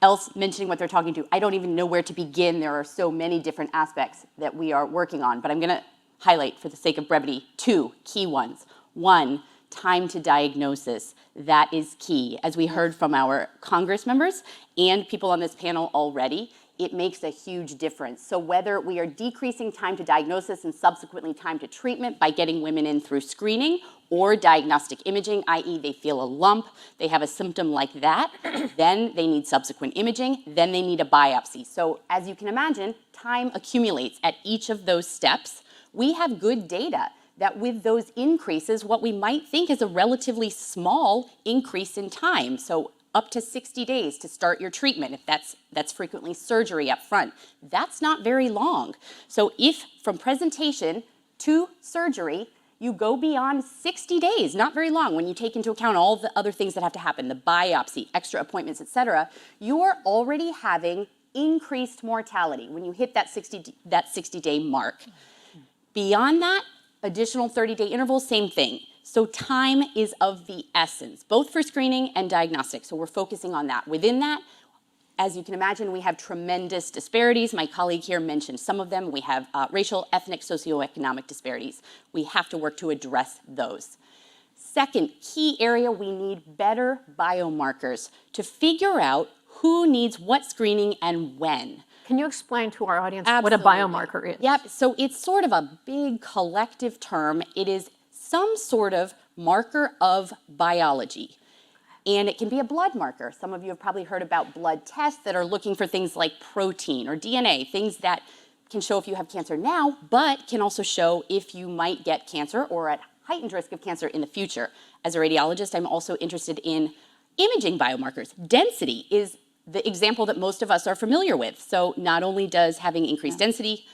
else mentioning what they're talking to, I don't even know where to begin. There are so many different aspects that we are working on, but I'm going to highlight, for the sake of brevity, two key ones. One, time to diagnosis. That is key. As we heard from our Congress members and people on this panel already, it makes a huge difference. So whether we are decreasing time to diagnosis and subsequently time to treatment by getting women in through screening or diagnostic imaging, i.e. they feel a lump, they have a symptom like that, then they need subsequent imaging, then they need a biopsy. So as you can imagine, time accumulates at each of those steps. We have good data that with those increases, what we might think is a relatively small increase in time. So up to 60 days to start your treatment, if that's frequently surgery up front. That's not very long. So if from presentation to surgery, you go beyond 60 days, not very long, when you take into account all the other things that have to happen, the biopsy, extra appointments, et cetera, you are already having increased mortality when you hit that 60-day mark. Beyond that, additional 30-day intervals, same thing. So time is of the essence, both for screening and diagnostic. So we're focusing on that. Within that, as you can imagine, we have tremendous disparities. My colleague here mentioned some of them. We have racial, ethnic, socioeconomic disparities. We have to work to address those. Second key area, we need better biomarkers to figure out who needs what screening and when. Can you explain to our audience Absolutely. what a biomarker is? Yep, so it's sort of a big collective term. It is some sort of marker of biology. And it can be a blood marker. Some of you have probably heard about blood tests that are looking for things like protein or DNA, things that can show if you have cancer now, but can also show if you might get cancer or at heightened risk of cancer in the future. As a radiologist, I'm also interested in imaging biomarkers. Density is the example that most of us are familiar with. So not only does having increased density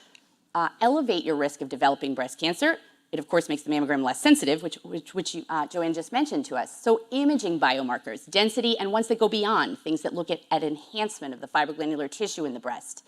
elevate your risk of developing breast cancer, it of course makes the mammogram less sensitive, which Joanne just mentioned to us. So imaging biomarkers, density, and ones that go beyond, things that look at enhancement of the fibroglandular tissue in the breast.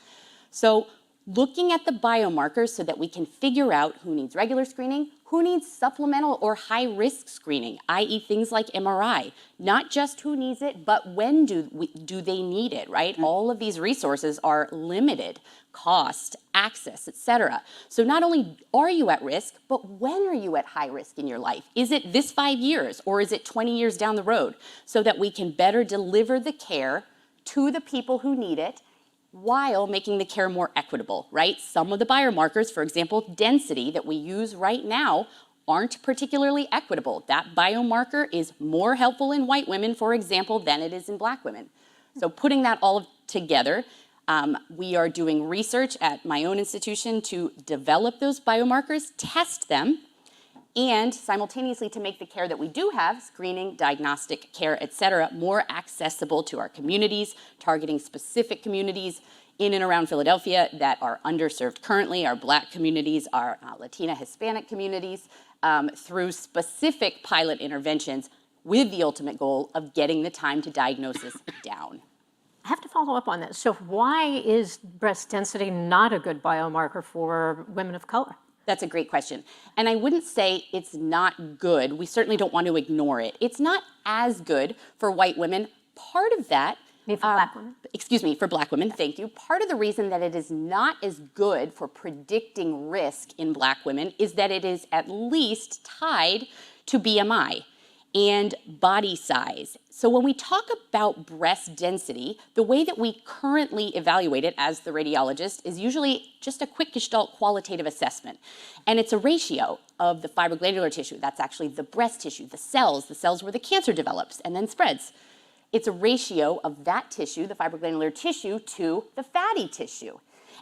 So looking at the biomarkers so that we can figure out who needs regular screening, who needs supplemental or high-risk screening, i.e. things like MRI. Not just who needs it, but when do they need it, right? All of these resources are limited, cost, access, etc. So not only are you at risk, but when are you at high risk in your life? Is it this 5 years or is it 20 years down the road? So that we can better deliver the care to the people who need it while making the care more equitable, right? Some of the biomarkers, for example, density that we use right now, aren't particularly equitable. That biomarker is more helpful in white women, for example, than it is in black women. So putting that all together, we are doing research at my own institution to develop those biomarkers, test them, and simultaneously to make the care that we do have, screening, diagnostic care, et cetera, more accessible to our communities, targeting specific communities in and around Philadelphia that are underserved currently, our Black communities, our Latina, Hispanic communities, through specific pilot interventions with the ultimate goal of getting the time to diagnosis down. I have to follow up on that. So why is breast density not a good biomarker for women of color? That's a great question. And I wouldn't say it's not good. We certainly don't want to ignore it. It's not as good for white women. Part of that... For black women? Excuse me, for black women, thank you. Part of the reason that it is not as good for predicting risk in black women is that it is at least tied to BMI and body size. So when we talk about breast density, the way that we currently evaluate it as the radiologist is usually just a quick Gestalt qualitative assessment. And it's a ratio of the fibroglandular tissue. That's actually the breast tissue, the cells where the cancer develops and then spreads. It's a ratio of that tissue, the fibroglandular tissue, to the fatty tissue.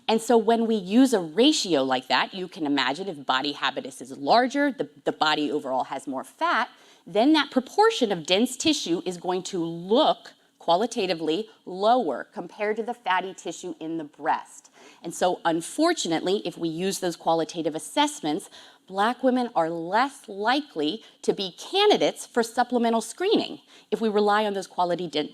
And so when we use a ratio like that, you can imagine if body habitus is larger, the body overall has more fat, then that proportion of dense tissue is going to look qualitatively lower compared to the fatty tissue in the breast. And so unfortunately, if we use those qualitative assessments, black women are less likely to be candidates for supplemental screening if we rely on those qualitative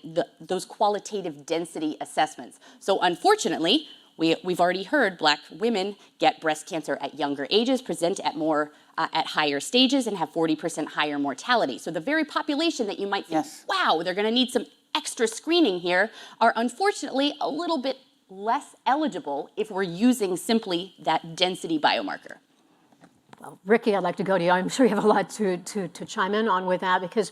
density assessments. So unfortunately, we've already heard black women get breast cancer at younger ages, present at at higher stages, and have 40% higher mortality. So the very population that you might think, wow, they're going to need some extra screening here, are unfortunately a little bit less eligible if we're using simply that density biomarker. Well, Ricky, I'd like to go to you. I'm sure you have a lot to chime in on with that because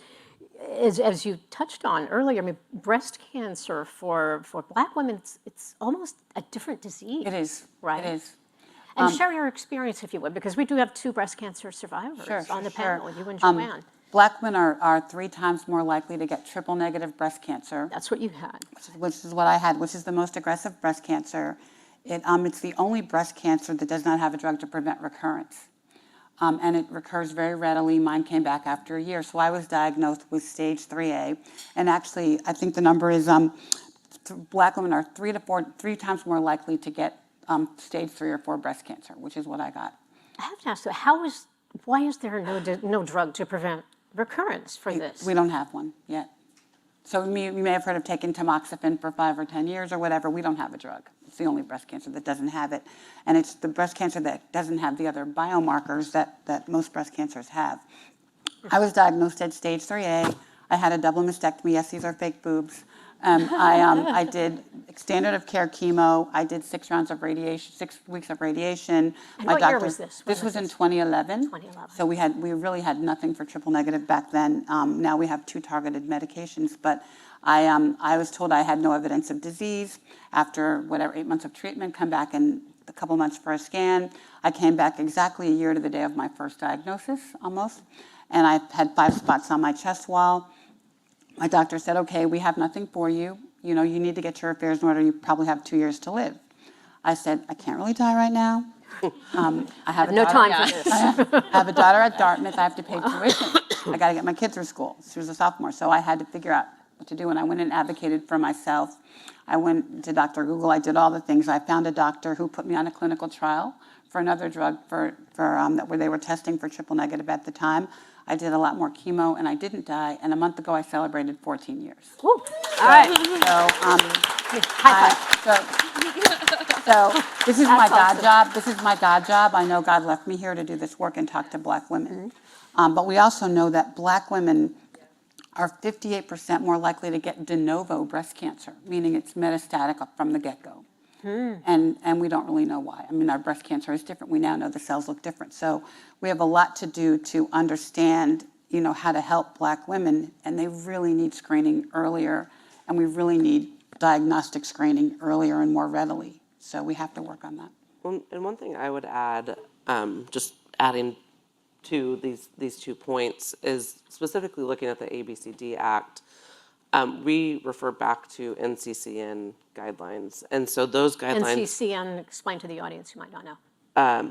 as you touched on earlier, I mean, breast cancer for black women, it's almost a different disease. It is. Right? It is. And share your experience, if you would, because we do have 2 breast cancer survivors on the panel, you and Joanne. Black women are 3 times more likely to get triple-negative breast cancer. That's what you had. Which is what I had, which is the most aggressive breast cancer. It's the only breast cancer that does not have a drug to prevent recurrence. and it recurs very readily. Mine came back after a year. So I was diagnosed with stage 3A. And actually, I think the number is Black women are 3 times more likely to get stage 3 or 4 breast cancer, which is what I got. I have to ask, so why is there no drug to prevent recurrence for this? We don't have one yet. So you may have heard of taking tamoxifen for 5 or 10 years or whatever. We don't have a drug. It's the only breast cancer that doesn't have it. And it's the breast cancer that doesn't have the other biomarkers that most breast cancers have. I was diagnosed at stage 3A. I had a double mastectomy. Yes, these are fake boobs. I did standard of care chemo. I did 6 rounds of radiation, 6 weeks of radiation. And what year was this? This was in 2011. 2011. So we really had nothing for triple negative back then. Now we have 2 targeted medications. But I was told I had no evidence of disease. After 8 months of treatment, come back in a couple months for a scan. I came back exactly a year to the day of my first diagnosis, almost. And I had 5 spots on my chest wall. My doctor said, okay, we have nothing for you. You know, you need to get your affairs in order. You probably have 2 years to live. I said, I can't really die right now. I have No time for this. I have a daughter at Dartmouth. I have to pay tuition. I got to get my kid through school. She was a sophomore, so I had to figure out what to do. And I went and advocated for myself. I went to Dr. Google. I did all the things. I found a doctor who put me on a clinical trial for another drug where they were testing for triple negative at the time. I did a lot more chemo, and I didn't die. And a month ago, I celebrated 14 years. Woo. All right. So this is my God job. This is my God job. I know God left me here to do this work and talk to Black women. But we also know that Black women are 58% more likely to get de novo breast cancer, meaning it's metastatic from the get-go. And we don't really know why. I mean, our breast cancer is different. We now know the cells look different. So we have a lot to do to understand, how to help Black women, and they really need screening earlier, and we really need diagnostic screening earlier and more readily. So we have to work on that. Well, and one thing I would add, just adding to these 2 points, is specifically looking at the ABCD Act. We refer back to NCCN guidelines. And so those guidelines... NCCN, explain to the audience who might not know.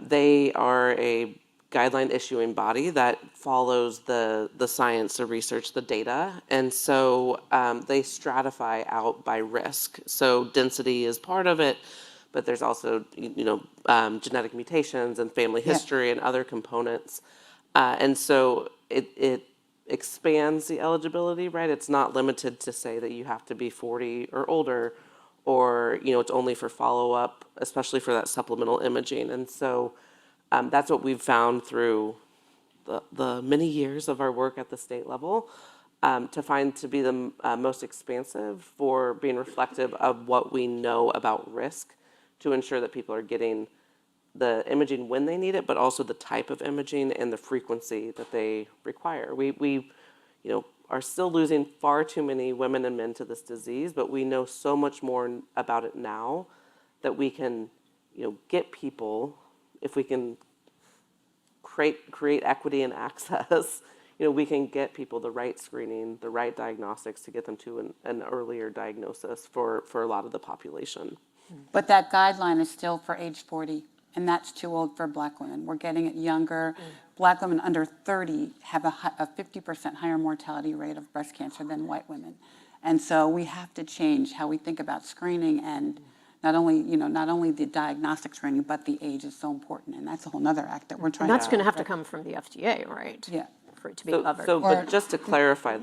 They are a guideline issuing body that follows the science, the research, the data. And so they stratify out by risk. So density is part of it, but there's also, genetic mutations and family history and other components. And so it expands the eligibility, right? It's not limited to say that you have to be 40 or older, or it's only for follow-up, especially for that supplemental imaging. And so that's what we've found through the many years of our work at the state level, to find to be the most expansive for being reflective of what we know about risk, to ensure that people are getting the imaging when they need it, but also the type of imaging and the frequency that they require. We are still losing far too many women and men to this disease, but we know so much more about it now that we can, get people, if we can create equity and access, we can get people the right screening, the right diagnostics to get them to an earlier diagnosis for a lot of the population. But that guideline is still for age 40. And that's too old for Black women. We're getting it younger. Black women under 30 have a 50% higher mortality rate of breast cancer than white women. And so we have to change how we think about screening, and not only the diagnostic screening, but the age is so important. And that's a whole other act that we're trying And that's to... going to have to come from the FDA, right? Yeah. For it to be covered. But just to clarify,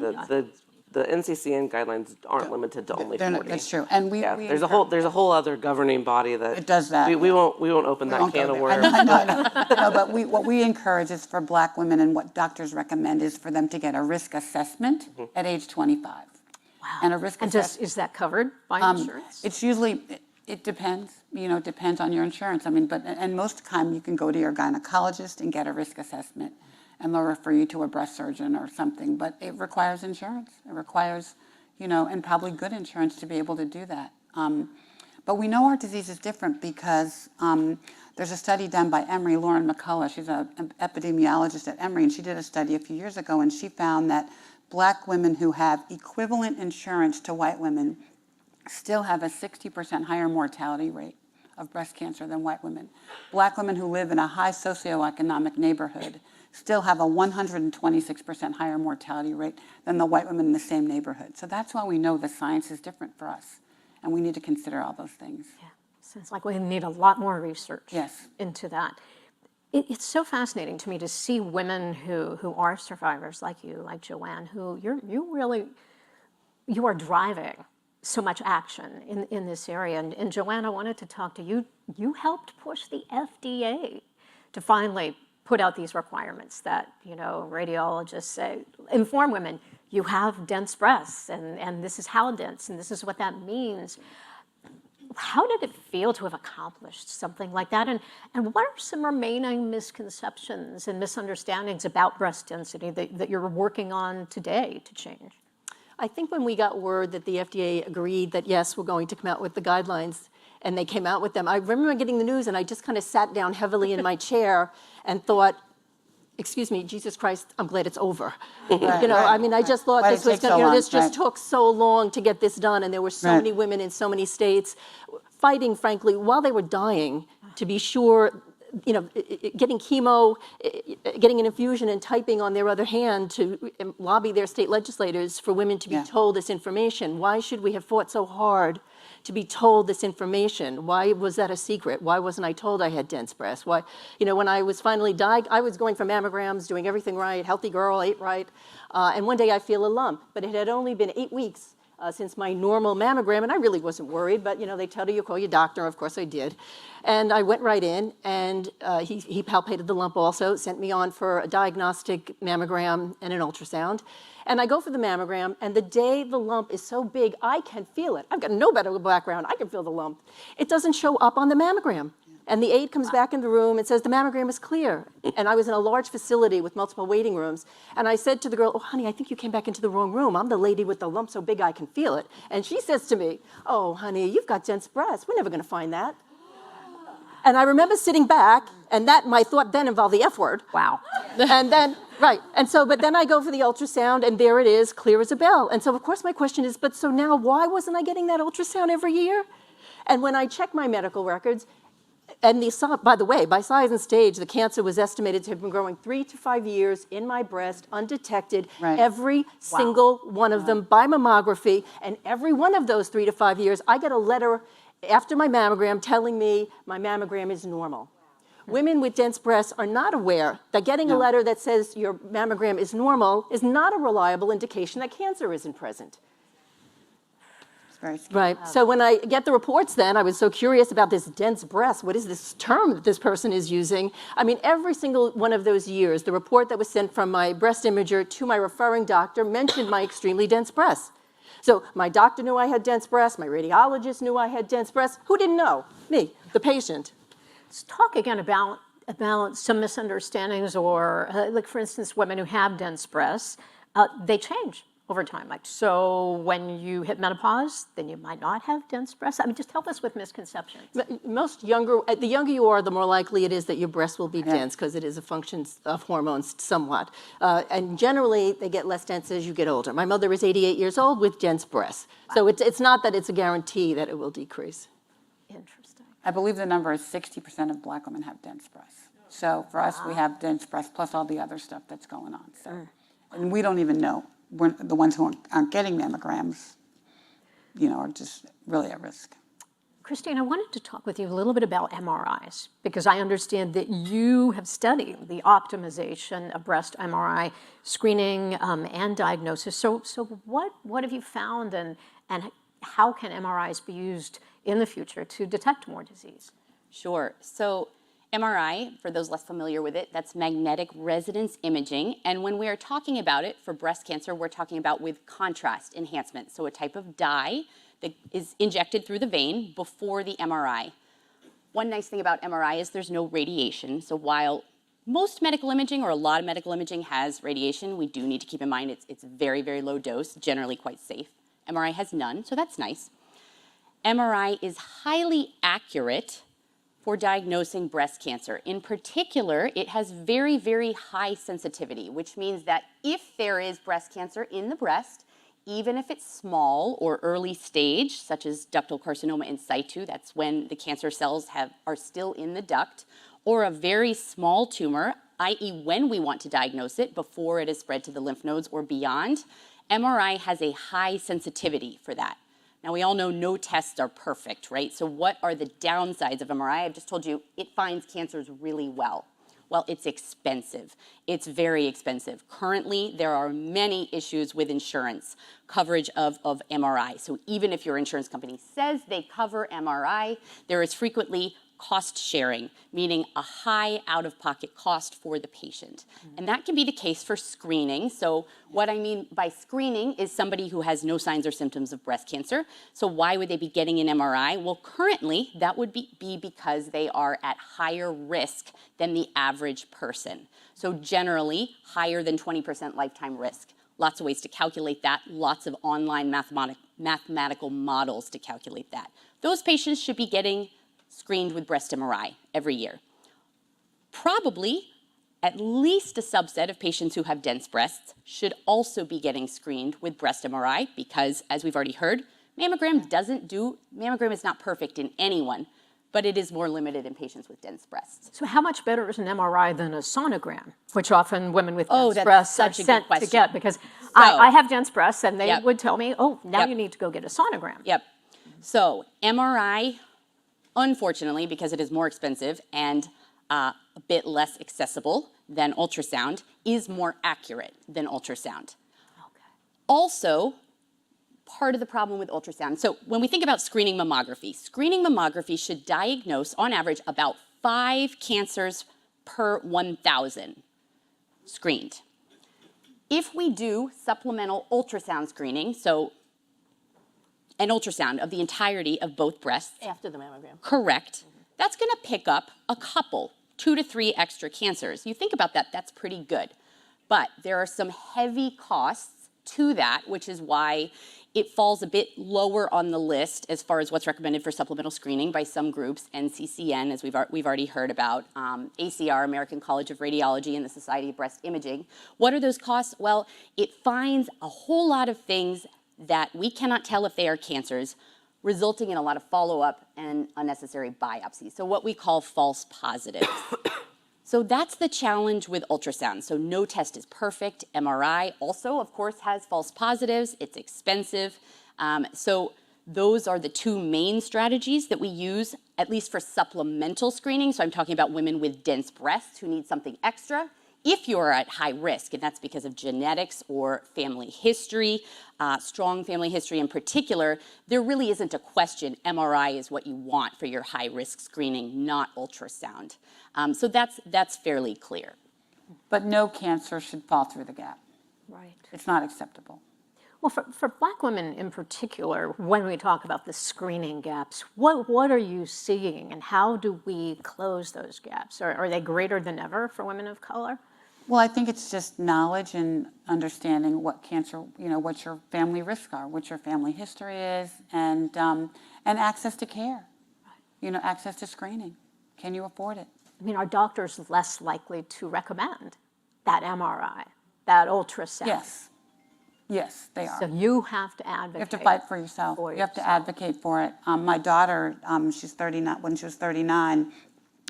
the NCCN guidelines aren't limited to only 40. That's true. And there's a whole other governing body that it does that. We won't open that can of worms. I know, but what we encourage is for Black women, and what doctors recommend is for them to get a risk assessment at age 25. Wow. And a risk assessment. Is that covered by insurance? It's usually, it depends. It depends on your insurance. I mean, and most of the time you can go to your gynecologist and get a risk assessment, and they'll refer you to a breast surgeon or something. But it requires insurance. It requires, and probably good insurance to be able to do that. But we know our disease is different because there's a study done by Emory, Lauren McCullough. She's an epidemiologist at Emory, and she did a study a few years ago, and she found that Black women who have equivalent insurance to white women still have a 60% higher mortality rate of breast cancer than white women. Black women who live in a high socioeconomic neighborhood still have a 126% higher mortality rate than the white women in the same neighborhood. So that's why we know the science is different for us, and we need to consider all those things. Yeah. Sounds like we need a lot more research Yes. into that. It's so fascinating to me to see women who are survivors like you, like Joanne, who you are driving so much action in this area. And Joanne, I wanted to talk to you. You helped push the FDA to finally put out these requirements that, radiologists say, inform women, you have dense breasts, and this is how dense, and this is what that means. How did it feel to have accomplished something like that? And what are some remaining misconceptions and misunderstandings about breast density that you're working on today to change? I think when we got word that the FDA agreed that, yes, we're going to come out with the guidelines, and they came out with them, I remember getting the news, and I just kind of sat down heavily in my chair and thought, excuse me, Jesus Christ, I'm glad it's over. I just thought Why this did it was take going so long? this just Right. took so long to get this done, and there were so Right. many women in so many states fighting, frankly, while they were dying to be sure, getting chemo, getting an infusion and typing on their other hand to lobby their state legislators for women to be Yeah. told this information. Why should we have fought so hard to be told this information? Why was that a secret? Why wasn't I told I had dense breasts? Why, when I was finally diagnosed, I was going for mammograms, doing everything right, healthy girl, ate right, and one day I feel a lump, but it had only been 8 weeks since my normal mammogram, and I really wasn't worried, but they tell you call your doctor. Of course I did. And I went right in, and he palpated the lump also, sent me on for a diagnostic mammogram and an ultrasound. And I go for the mammogram, and the day the lump is so big, I can feel it. I've got no better background. I can feel the lump. It doesn't show up on the mammogram. And the aide comes back in the room and says, the mammogram is clear. And I was in a large facility with multiple waiting rooms. And I said to the girl, oh, honey, I think you came back into the wrong room. I'm the lady with the lump so big I can feel it. And she says to me, oh, honey, you've got dense breasts. We're never going to find that. And I remember sitting back, and my thought then involved the F word. Wow. And then, right. And so, but then I go for the ultrasound, and there it is, clear as a bell. And so, of course, my question is, but so now why wasn't I getting that ultrasound every year? And when I check my medical records, and by the way, by size and stage, the cancer was estimated to have been growing 3 to 5 years in my breast, undetected, Right. every single one of them by mammography. And every one of those 3 to 5 years, I get a letter after my mammogram telling me my mammogram is normal. Women with dense breasts are not aware that getting a letter that says your mammogram is normal is not a reliable indication that cancer isn't present. It's very scary. Right. So when I get the reports then, I was so curious about this dense breast. What is this term that this person is using? I mean, every single one of those years, the report that was sent from my breast imager to my referring doctor mentioned my extremely dense breasts. So my doctor knew I had dense breasts. My radiologist knew I had dense breasts. Who didn't know? Me, the patient. Let's talk again about some misunderstandings or, like, for instance, women who have dense breasts, they change over time. Like, so when you hit menopause, then you might not have dense breasts. I mean, just help us with misconceptions. The younger you are, the more likely it is that your breasts will be dense because it is a function of hormones somewhat. And generally, they get less dense as you get older. My mother is 88 years old with dense breasts. Wow. So it's not that it's a guarantee that it will decrease. Interesting. I believe the number is 60% of black women have dense breasts. So for us, we have dense breasts plus all the other stuff that's going on. So, and we don't even know. We're the ones who aren't getting mammograms, are just really at risk. Christine, I wanted to talk with you a little bit about MRIs, because I understand that you have studied the optimization of breast MRI screening and diagnosis. So what have you found, and how can MRIs be used in the future to detect more disease? Sure. So MRI, for those less familiar with it, that's magnetic resonance imaging. And when we are talking about it for breast cancer, we're talking about with contrast enhancement. So a type of dye that is injected through the vein before the MRI. One nice thing about MRI is there's no radiation. So while most medical imaging or a lot of medical imaging has radiation, we do need to keep in mind it's very, very low dose, generally quite safe. MRI has none, so that's nice. MRI is highly accurate for diagnosing breast cancer. In particular, it has very, very high sensitivity, which means that if there is breast cancer in the breast, even if it's small or early stage, such as ductal carcinoma in situ, that's when the cancer cells are still in the duct, or a very small tumor, i.e. when we want to diagnose it before it has spread to the lymph nodes or beyond, MRI has a high sensitivity for that. Now, we all know no tests are perfect, right? So what are the downsides of MRI? I've just told you it finds cancers really well. Well, it's expensive. It's very expensive. Currently, there are many issues with insurance coverage of MRI. So even if your insurance company says they cover MRI, there is frequently cost sharing, meaning a high out-of-pocket cost for the patient. And that can be the case for screening. So what I mean by screening is somebody who has no signs or symptoms of breast cancer. So why would they be getting an MRI? Well, currently, that would be because they are at higher risk than the average person. So generally, higher than 20% lifetime risk. Lots of ways to calculate that, lots of online mathematical models to calculate that. Those patients should be getting screened with breast MRI every year. Probably at least a subset of patients who have dense breasts should also be getting screened with breast MRI because, as we've already heard, mammogram is not perfect in anyone, but it is more limited in patients with dense breasts. So how much better is an MRI than a sonogram, which often women with dense that's breasts are such a good sent to question. get? Because I have dense breasts, and they Yep. would tell me, oh, now Yep. you need to go get a sonogram. Yep. So MRI, unfortunately, because it is more expensive and a bit less accessible than ultrasound, is more accurate than ultrasound. Also, part of the problem with ultrasound, so when we think about screening mammography should diagnose, on average, about 5 cancers per 1,000 screened. If we do supplemental ultrasound screening, so an ultrasound of the entirety of both breasts, After the mammogram. correct, that's going to pick up a couple, 2 to 3 extra cancers. You think about that, that's pretty good. But there are some heavy costs to that, which is why it falls a bit lower on the list as far as what's recommended for supplemental screening by some groups, NCCN, as we've already heard about, ACR, American College of Radiology, and the Society of Breast Imaging. What are those costs? Well, it finds a whole lot of things that we cannot tell if they are cancers, resulting in a lot of follow-up and unnecessary biopsies. So what we call false positives. So that's the challenge with ultrasound. So no test is perfect. MRI also, of course, has false positives. It's expensive. So those are the 2 main strategies that we use, at least for supplemental screening. So I'm talking about women with dense breasts who need something extra. If you're at high risk, and that's because of genetics or family history, strong family history in particular, there really isn't a question. MRI is what you want for your high-risk screening, not ultrasound. So that's fairly clear. But no cancer should fall through the gap. Right. It's not acceptable. Well, for Black women in particular, when we talk about the screening gaps, what are you seeing, and how do we close those gaps? Are they greater than ever for women of color? Well, I think it's just knowledge and understanding what cancer, what your family risks are, what your family history is, and access to care, access to screening. Can you afford it? I mean, are doctors less likely to recommend that MRI, that ultrasound? Yes, they are. So you have to advocate. You have to fight for yourself. You have to advocate for it. My daughter, she's 39. When she was 39,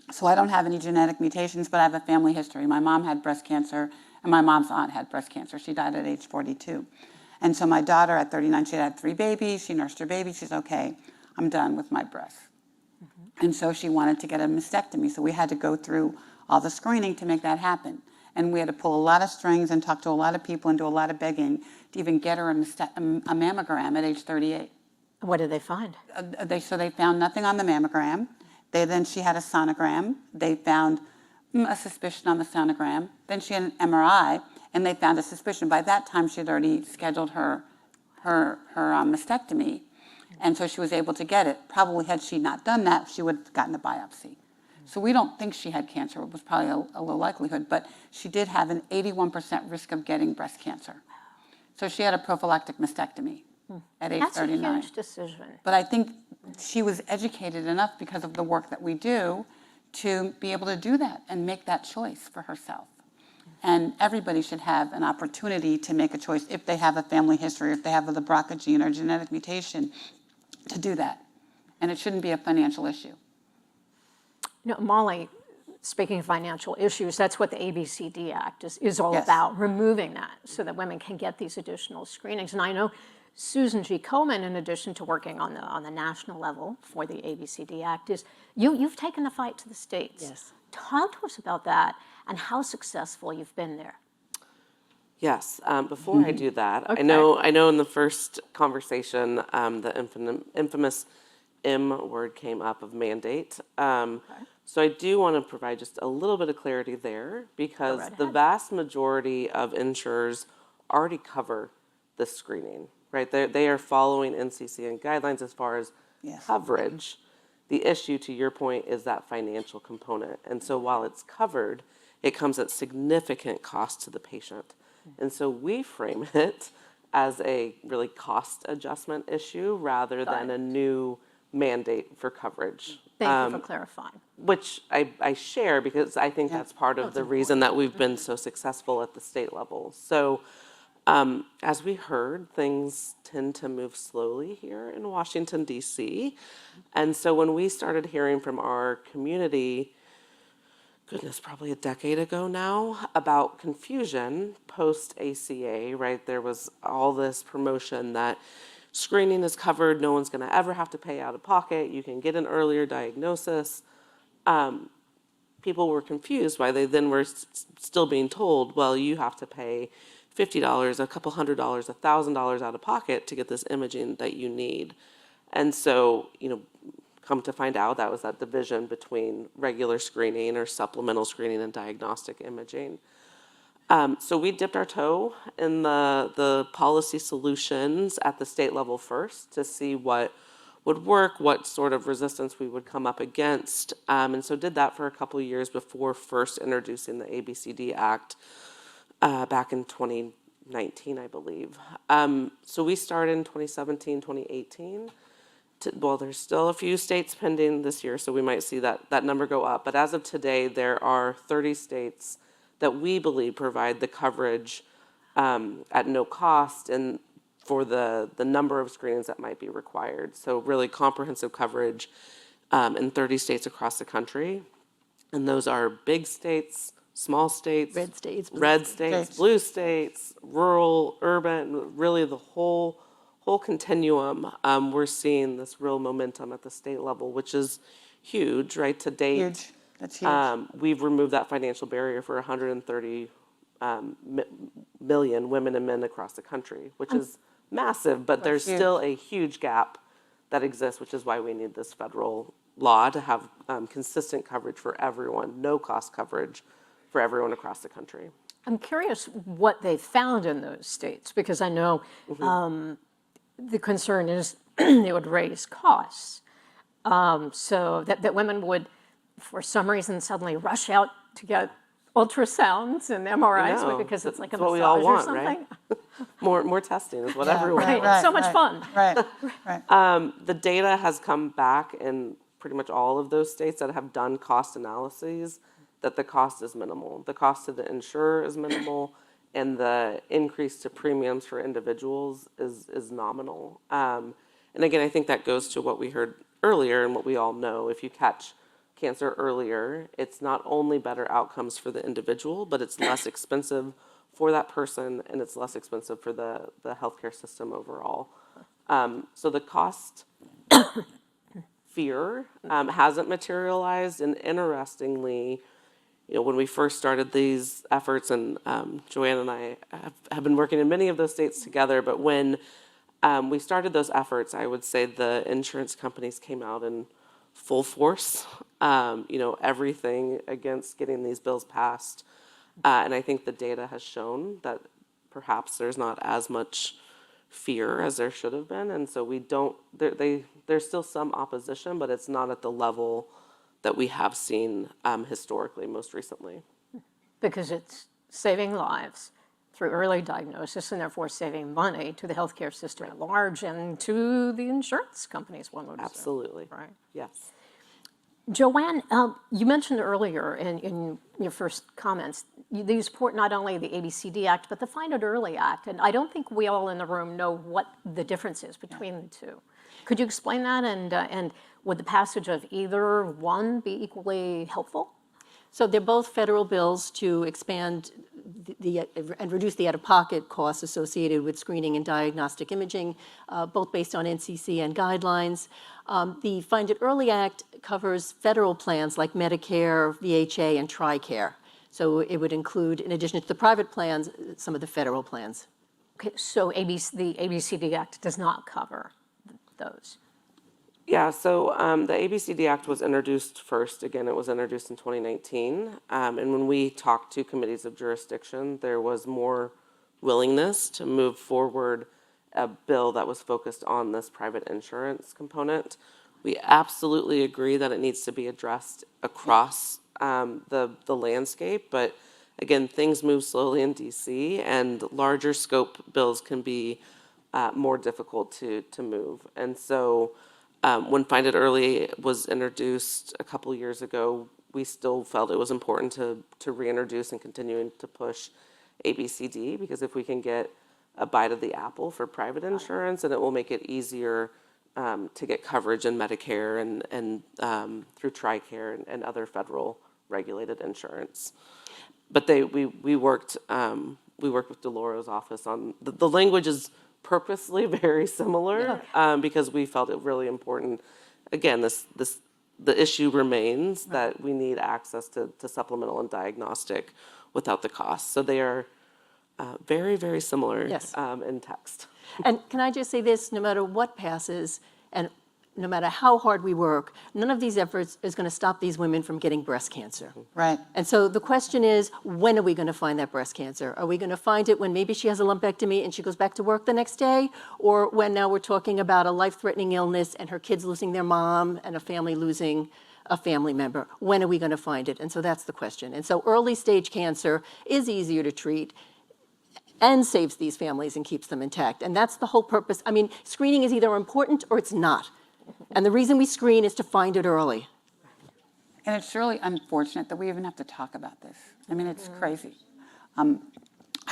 so I don't have any genetic mutations, but I have a family history. My mom had breast cancer, and my mom's aunt had breast cancer. She died at age 42. And so my daughter at 39, she had 3 babies. She nursed her baby. She's okay. I'm done with my breasts. And so she wanted to get a mastectomy. So we had to go through all the screening to make that happen. And we had to pull a lot of strings and talk to a lot of people and do a lot of begging to even get her a mammogram at age 38. What did they find? So they found nothing on the mammogram. Then she had a sonogram. They found a suspicion on the sonogram. Then she had an MRI, and they found a suspicion. By that time, she had already scheduled her mastectomy, and so she was able to get it. Probably had she not done that, she would have gotten a biopsy. So we don't think she had cancer. It was probably a low likelihood, but she did have an 81% risk of getting breast cancer. So she had a prophylactic mastectomy at age 39. That's a huge decision. But I think she was educated enough because of the work that we do to be able to do that and make that choice for herself. And everybody should have an opportunity to make a choice if they have a family history, if they have the BRCA gene or genetic mutation, to do that. And it shouldn't be a financial issue. You know, Molly, speaking of financial issues, that's what the ABCD Act is all Yes. about, removing that so that women can get these additional screenings. And I know Susan G. Komen, in addition to working on the national level for the ABCD Act, you've taken the fight to the states. Yes. Talk to us about that and how successful you've been there. Yes. Before I do that, I know in the first conversation, the infamous M word came up of mandate. So I do want to provide just a little bit of clarity there, because right the ahead. vast majority of insurers already cover this screening, right? They are following NCCN guidelines as far as Yes. coverage. The issue, to your point, is that financial component. And so while it's covered, it comes at significant cost to the patient. And so we frame it as a really cost adjustment issue rather than a new mandate for coverage. Thank you for clarifying. Which I share, because I think that's part of the reason that we've been so successful at the state level. So as we heard, things tend to move slowly here in Washington, D.C. And so when we started hearing from our community, goodness, probably a decade ago now, about confusion post-ACA, right? There was all this promotion that screening is covered, no one's gonna ever have to pay out of pocket, you can get an earlier diagnosis. People were confused why they then were still being told, well, you have to pay $50, a couple $100, $1,000 out of pocket to get this imaging that you need. And so, come to find out, that was that division between regular screening or supplemental screening and diagnostic imaging. So we dipped our toe in the policy solutions at the state level first to see what would work, what sort of resistance we would come up against. And so did that for a couple of years before first introducing the ABCD Act back in 2019, I believe. So we started in 2017, 2018. Well, there's still a few states pending this year, so we might see that number go up. But as of today, there are 30 states that we believe provide the coverage at no cost and for the number of screenings that might be required. So really comprehensive coverage in 30 states across the country. And those are big states, small states, Red states, blue red states, blue states, rural, urban, really the whole continuum. We're seeing this real momentum at the state level, which is huge, right? To date, Huge. That's huge. we've removed that financial barrier for 130 million women and men across the country, which is massive, but there's still a huge gap that exists, which is why we need this federal law to have consistent coverage for everyone, no cost coverage for everyone across the country. I'm curious what they found in those states, because I know the concern is it would raise costs. So that women would, for some reason, suddenly rush out to get ultrasounds and MRIs No, because it's like a that's what massage we all or want, something. right? More testing is what everyone Right, wants. it's so much fun. Right. The data has come back in pretty much all of those states that have done cost analyses that the cost is minimal. The cost to the insurer is minimal, and the increase to premiums for individuals is nominal. And again, I think that goes to what we heard earlier and what we all know. If you catch cancer earlier, it's not only better outcomes for the individual, but it's less expensive for that person, and it's less expensive for the healthcare system overall. So the cost fear hasn't materialized, and interestingly, when we first started these efforts, and Joanne and I have been working in many of those states together, but when we started those efforts, I would say the insurance companies came out in full force, everything against getting these bills passed. And I think the data has shown that perhaps there's not as much fear as there should have been. And so there's still some opposition, but it's not at the level that we have seen historically, most recently. Because it's saving lives through early diagnosis and therefore saving money to the healthcare system at large and to the insurance companies, one would assume. Absolutely. Right. Yes. Joanne, you mentioned earlier in your first comments, you support not only the ABCD Act, but the Find It Early Act. And I don't think we all in the room know what the difference is between the two. Could you explain that? And would the passage of either one be equally helpful? So they're both federal bills to expand and reduce the out-of-pocket costs associated with screening and diagnostic imaging, both based on NCC and guidelines. The Find It Early Act covers federal plans like Medicare, VHA, and TRICARE. So it would include, in addition to the private plans, some of the federal plans. Okay, so the ABCD Act does not cover those. Yeah, so the ABCD Act was introduced first. Again, it was introduced in 2019. And when we talked to committees of jurisdiction, there was more willingness to move forward a bill that was focused on this private insurance component. We absolutely agree that it needs to be addressed across the landscape, but again, things move slowly in DC, and larger scope bills can be more difficult to move. And so when Find It Early was introduced a couple years ago, we still felt it was important to reintroduce and continuing to push ABCD, because if we can get a bite of the apple for private insurance, and it will make it easier to get coverage in Medicare and through TRICARE and other federal regulated insurance. But we worked with Deloro's office on the language is purposely very similar because we felt it really important. Again, the issue remains that we need access to supplemental and diagnostic without the cost. So they are very, very similar in text. And can I just say this, no matter what passes, and no matter how hard we work, none of these efforts is going to stop these women from getting breast cancer. Right. And so the question is, when are we going to find that breast cancer? Are we going to find it when maybe she has a lumpectomy and she goes back to work the next day? Or when now we're talking about a life-threatening illness and her kids losing their mom and a family losing a family member? When are we going to find it? And so that's the question. And so early stage cancer is easier to treat and saves these families and keeps them intact. And that's the whole purpose. I mean, screening is either important or it's not. And the reason we screen is to find it early. And it's really unfortunate that we even have to talk about this. I mean, it's crazy. I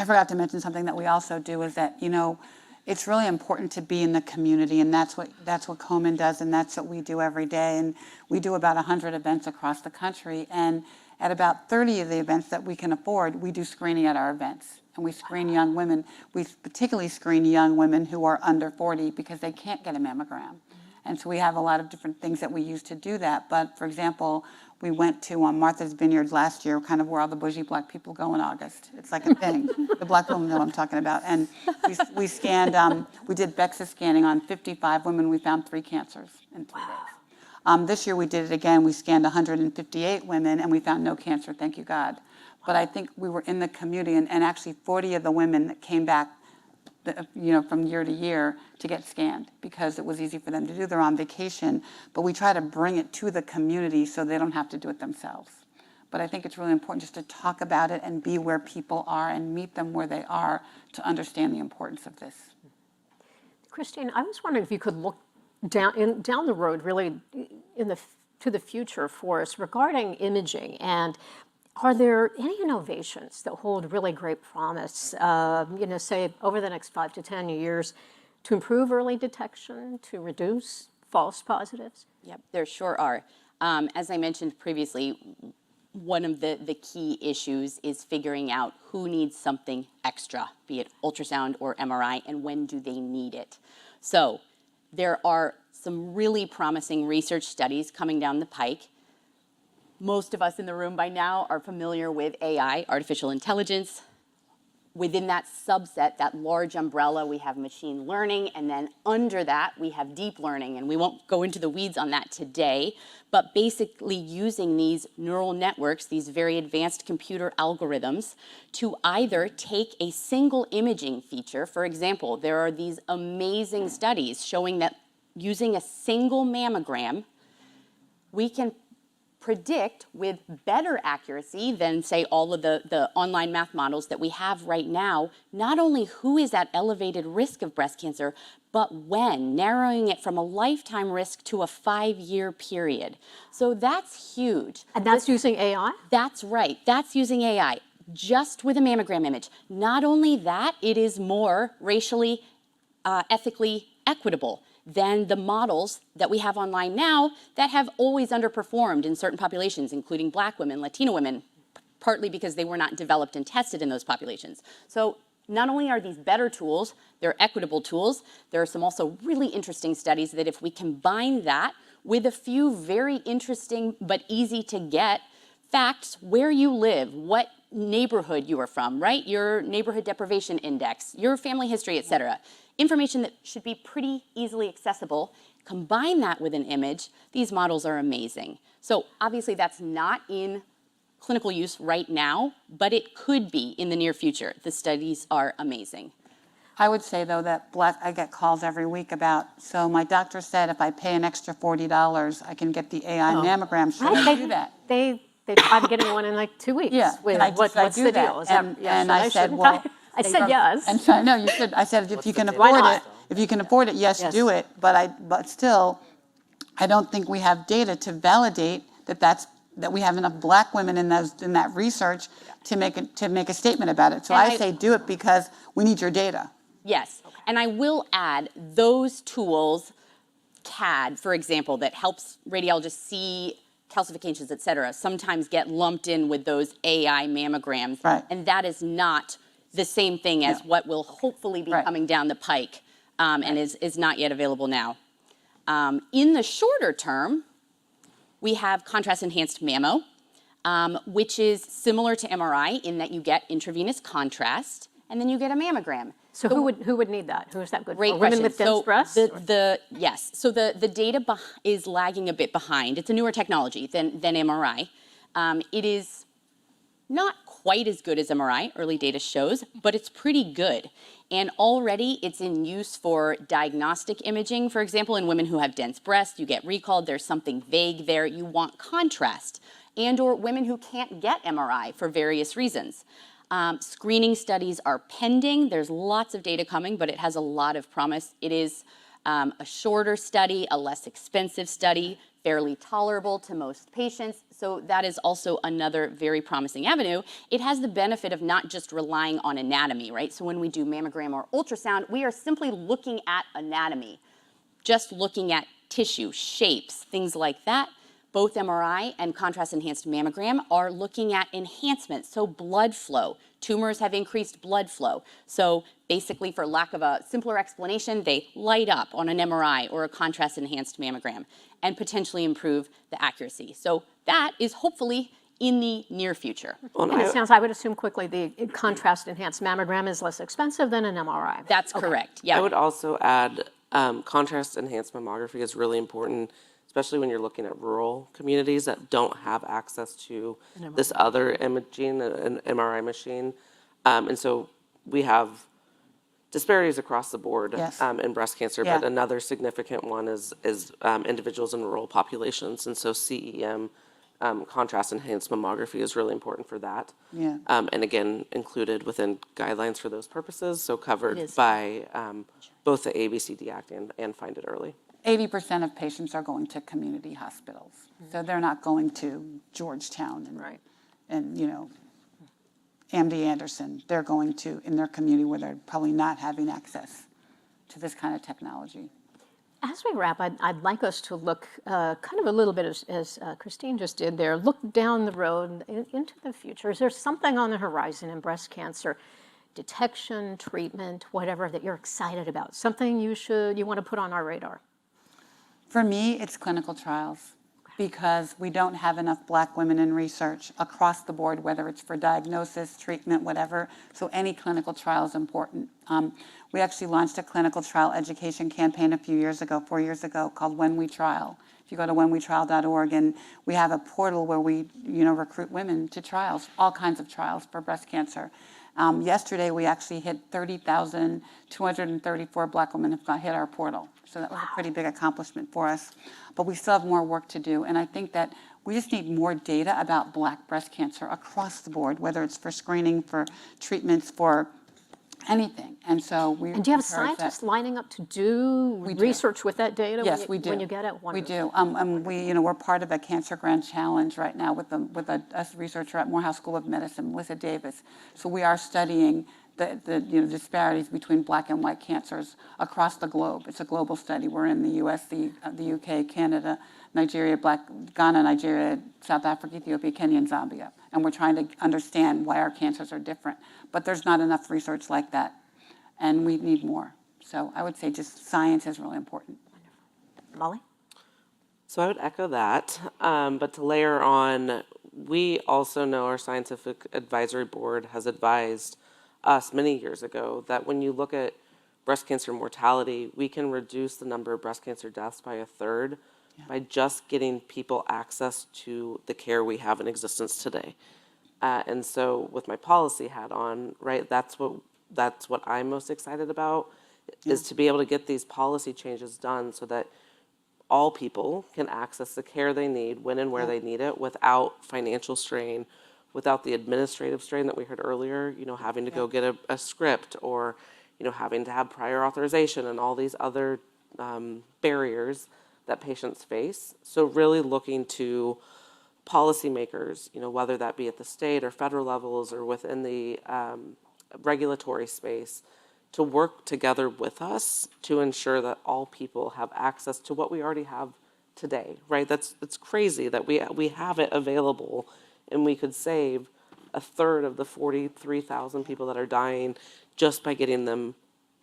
forgot to mention something that we also do is that, you know, it's really important to be in the community, and that's what Komen does, and that's what we do every day. And we do about 100 events across the country, and at about 30 of the events that we can afford, we do screening at our events. And we screen young women. We particularly screen young women who are under 40 because they can't get a mammogram. And so we have a lot of different things that we use to do that. But for example, we went to Martha's Vineyard last year, kind of where all the bougie black people go in August. It's like a thing. The black women know what I'm talking about. And we scanned, we did DEXA scanning on 55 women. We found 3 cancers in 3 days. This year we did it again. We scanned 158 women and we found no cancer, thank you God. But I think we were in the community, and actually 40 of the women that came back, you know, from year to year to get scanned because it was easy for them to do. They're on vacation, but we try to bring it to the community so they don't have to do it themselves. But I think it's really important just to talk about it and be where people are and meet them where they are to understand the importance of this. Christine, I was wondering if you could look down the road, really to the future for us regarding imaging, and are there any innovations that hold really great promise, you know, say over the next 5 to 10 years, to improve early detection, to reduce false positives? Yep, there sure are. As I mentioned previously, one of the key issues is figuring out who needs something extra, be it ultrasound or MRI, and when do they need it. So there are some really promising research studies coming down the pike. Most of us in the room by now are familiar with AI, artificial intelligence. Within that subset, that large umbrella, we have machine learning, and then under that, we have deep learning, and we won't go into the weeds on that today, but basically using these neural networks, these very advanced computer algorithms, to either take a single imaging feature. For example, there are these amazing studies showing that using a single mammogram, we can predict with better accuracy than, say, all of the online math models that we have right now, not only who is at elevated risk of breast cancer, but when, narrowing it from a lifetime risk to a 5-year period. So that's huge. And that's using AI? That's right. That's using AI, just with a mammogram image. Not only that, it is more racially, ethically equitable than the models that we have online now that have always underperformed in certain populations, including Black women, Latino women, partly because they were not developed and tested in those populations. So not only are these better tools, they're equitable tools, there are some also really interesting studies that if we combine that with a few very interesting but easy to get facts, where you live, what neighborhood you are from, right? Your neighborhood deprivation index, your family history, et cetera. Information that should be pretty easily accessible. Combine that with an image, these models are amazing. So obviously that's not in clinical use right now, but it could be in the near future. The studies are amazing. I would say, though, that I get calls every week about, so my doctor said if I pay an extra $40, I can get the AI mammogram. Should I do that? They tried getting one in like 2 weeks. Yeah, With can I what's do the that? deal? Is that, And should I said, shouldn't well, I said yes. And so, no, you should. I said, if you can Why afford not? it, if you can afford it, yes, Yes. do it. But still, I don't think we have data to validate that we have enough Black women in that research to make a statement about it. So And I say do it because we need your data. Yes, and I will add those tools, CAD, for example, that helps radiologists see calcifications, et cetera, sometimes get lumped in with those AI mammograms. Right. And that is not the same thing as what will hopefully be Right. coming down the pike and is not yet available now. In the shorter term, we have contrast-enhanced mammo, which is similar to MRI in that you get intravenous contrast, and then you get a mammogram. So who would need that? Who is that good Great for? question. Women with dense breasts? Yes. So the data is lagging a bit behind. It's a newer technology than MRI. It is not quite as good as MRI, early data shows, but it's pretty good. And already it's in use for diagnostic imaging. For example, in women who have dense breasts, you get recalled, there's something vague there, you want contrast. And or women who can't get MRI for various reasons. Screening studies are pending. There's lots of data coming, but it has a lot of promise. It is a shorter study, a less expensive study, fairly tolerable to most patients. So that is also another very promising avenue. It has the benefit of not just relying on anatomy, right? So when we do mammogram or ultrasound, we are simply looking at anatomy, just looking at tissue, shapes, things like that. Both MRI and contrast-enhanced mammogram are looking at enhancement, so blood flow. Tumors have increased blood flow. So basically, for lack of a simpler explanation, they light up on an MRI or a contrast-enhanced mammogram and potentially improve the accuracy. So that is hopefully in the near future. Well, And it sounds, I would assume quickly, the contrast-enhanced mammogram is less expensive than an MRI. That's correct, yeah. I would also add contrast-enhanced mammography is really important, especially when you're looking at rural communities that don't have access to this other imaging, an MRI machine. And so we have disparities across the board Yes. in breast cancer, Yeah. but another significant one is individuals in rural populations. And so CEM, contrast-enhanced mammography, is really important for that. Yeah. And again, included within guidelines for those purposes, so covered is. by both the ABCD Act and Find It Early. 80% of patients are going to community hospitals. So they're not going to Georgetown and MD Anderson. They're going to in their community where they're probably not having access to this kind of technology. As we wrap, I'd like us to look kind of a little bit, as Christine just did there, look down the road into the future. Is there something on the horizon in breast cancer, detection, treatment, whatever, that you're excited about? Something you want to put on our radar? For me, it's clinical trials because we don't have enough Black women in research across the board, whether it's for diagnosis, treatment, whatever. So any clinical trial is important. We actually launched a clinical trial education campaign 4 years ago, called When We Trial. If you go to whenwetrial.org, and we have a portal where we recruit women to trials, all kinds of trials for breast cancer. Yesterday, we actually hit 30,234 Black women have hit our portal. So that was a pretty big accomplishment for us. But we still have more work to do. And I think that we just need more data about Black breast cancer across the board, whether it's for screening, for treatments, for anything. And so we. And do you have encourage that. scientists lining up to do do. research with that data? Yes, we do. When you get it? We Wonderful. do. We're part of a Cancer Grand Challenge right now with a researcher at Morehouse School of Medicine, Melissa Davis. So we are studying the disparities between Black and white cancers across the globe. It's a global study. We're in the U.S., the UK, Canada, Nigeria, Ghana, Nigeria, South Africa, Ethiopia, Kenya, and Zambia. And we're trying to understand why our cancers are different. But there's not enough research like that, and we need more. So I would say just science is really important. Molly? So I would echo that, but to layer on, we also know our scientific advisory board has advised us many years ago that when you look at breast cancer mortality, we can reduce the number of breast cancer deaths by 1/3 by just getting people access to the care we have in existence today. And so with my policy hat on, right, that's what I'm most excited about, is to be able to get these policy changes done so that all people can access the care they need when and where they need it without financial strain, without the administrative strain that we heard earlier, having to go get a script or, having to have prior authorization and all these other barriers that patients face. So really looking to policymakers, whether that be at the state or federal levels or within the regulatory space, to work together with us to ensure that all people have access to what we already have today, right? It's crazy that we have it available and we could save 1/3 of the 43,000 people that are dying just by getting them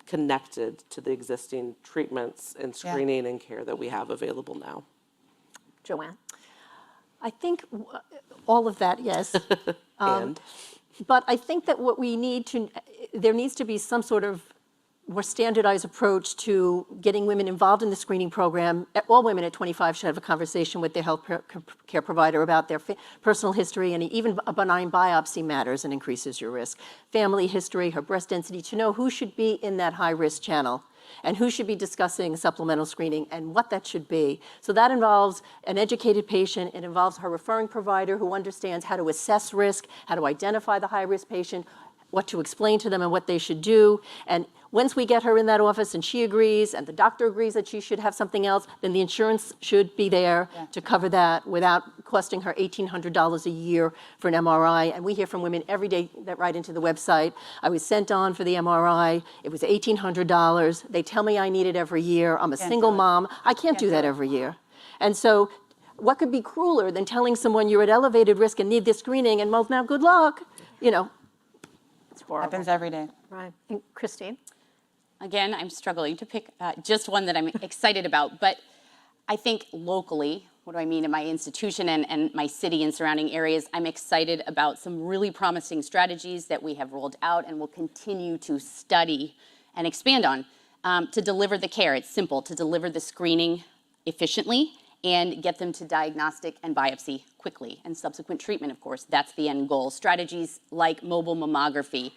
connected to the existing treatments and screening and care that we have available now. Joanne? I think all of that, yes. And But I think that what we need to, there needs to be some sort of more standardized approach to getting women involved in the screening program. All women at 25 should have a conversation with their health care provider about their personal history, and even a benign biopsy matters and increases your risk. Family history, her breast density, to know who should be in that high-risk channel and who should be discussing supplemental screening and what that should be. So that involves an educated patient. It involves her referring provider who understands how to assess risk, how to identify the high-risk patient, what to explain to them and what they should do. And once we get her in that office and she agrees and the doctor agrees that she should have something else, then the insurance should be there to cover that without costing her $1,800 a year for an MRI. And we hear from women every day that write into the website, I was sent on for the MRI, it was $1,800, they tell me I need it every year, I'm a single mom, I can't do that every year. And so what could be crueler than telling someone you're at elevated risk and need this screening and, well, now good luck, It's horrible. Happens every day. Right. And Christine? Again, I'm struggling to pick just one that I'm excited about, but I think locally, what do I mean in my institution and my city and surrounding areas, I'm excited about some really promising strategies that we have rolled out and will continue to study and expand on to deliver the care. It's simple, to deliver the screening efficiently and get them to diagnostic and biopsy quickly, and subsequent treatment, of course. That's the end goal. Strategies like mobile mammography,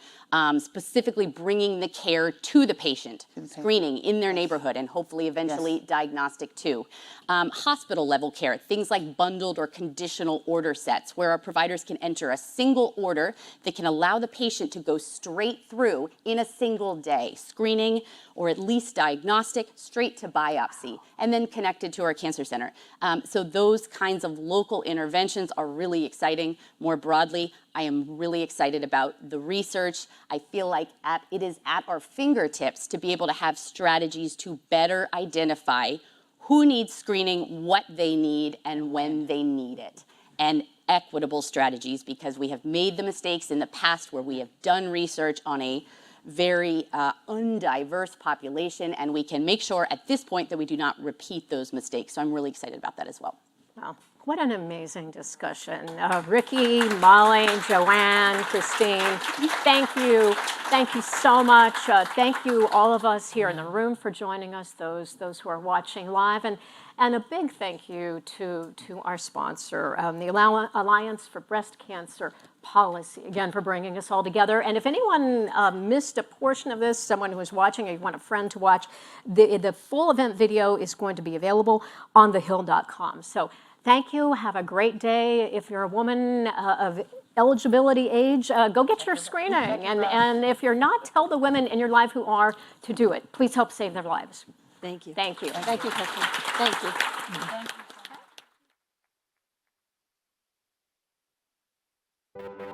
specifically bringing the care to the patient, screening in their neighborhood, and hopefully eventually diagnostic too. Hospital level care, things like bundled or conditional order sets, where our providers can enter a single order that can allow the patient to go straight through in a single day, screening or at least diagnostic, straight to biopsy, and then connected to our cancer center. So those kinds of local interventions are really exciting. More broadly, I am really excited about the research. I feel like it is at our fingertips to be able to have strategies to better identify who needs screening, what they need, and when they need it. And equitable strategies, because we have made the mistakes in the past where we have done research on a very undiverse population, and we can make sure at this point that we do not repeat those mistakes. So I'm really excited about that as well. Wow. What an amazing discussion. Ricky, Molly, Joanne, Christine, thank you. Thank you so much. Thank you, all of us here in the room, for joining us, those who are watching live. And a big thank you to our sponsor, the Alliance for Breast Cancer Policy, again, for bringing us all together. And if anyone missed a portion of this, someone who is watching, or you want a friend to watch, the full event video is going to be available on thehill.com. So thank you. Have a great day. If you're a woman of eligibility age, go get your screening. And if you're not, tell the women in your life who are to do it. Please help save their lives. Thank you. Thank you. Thank you, Christine. Thank you.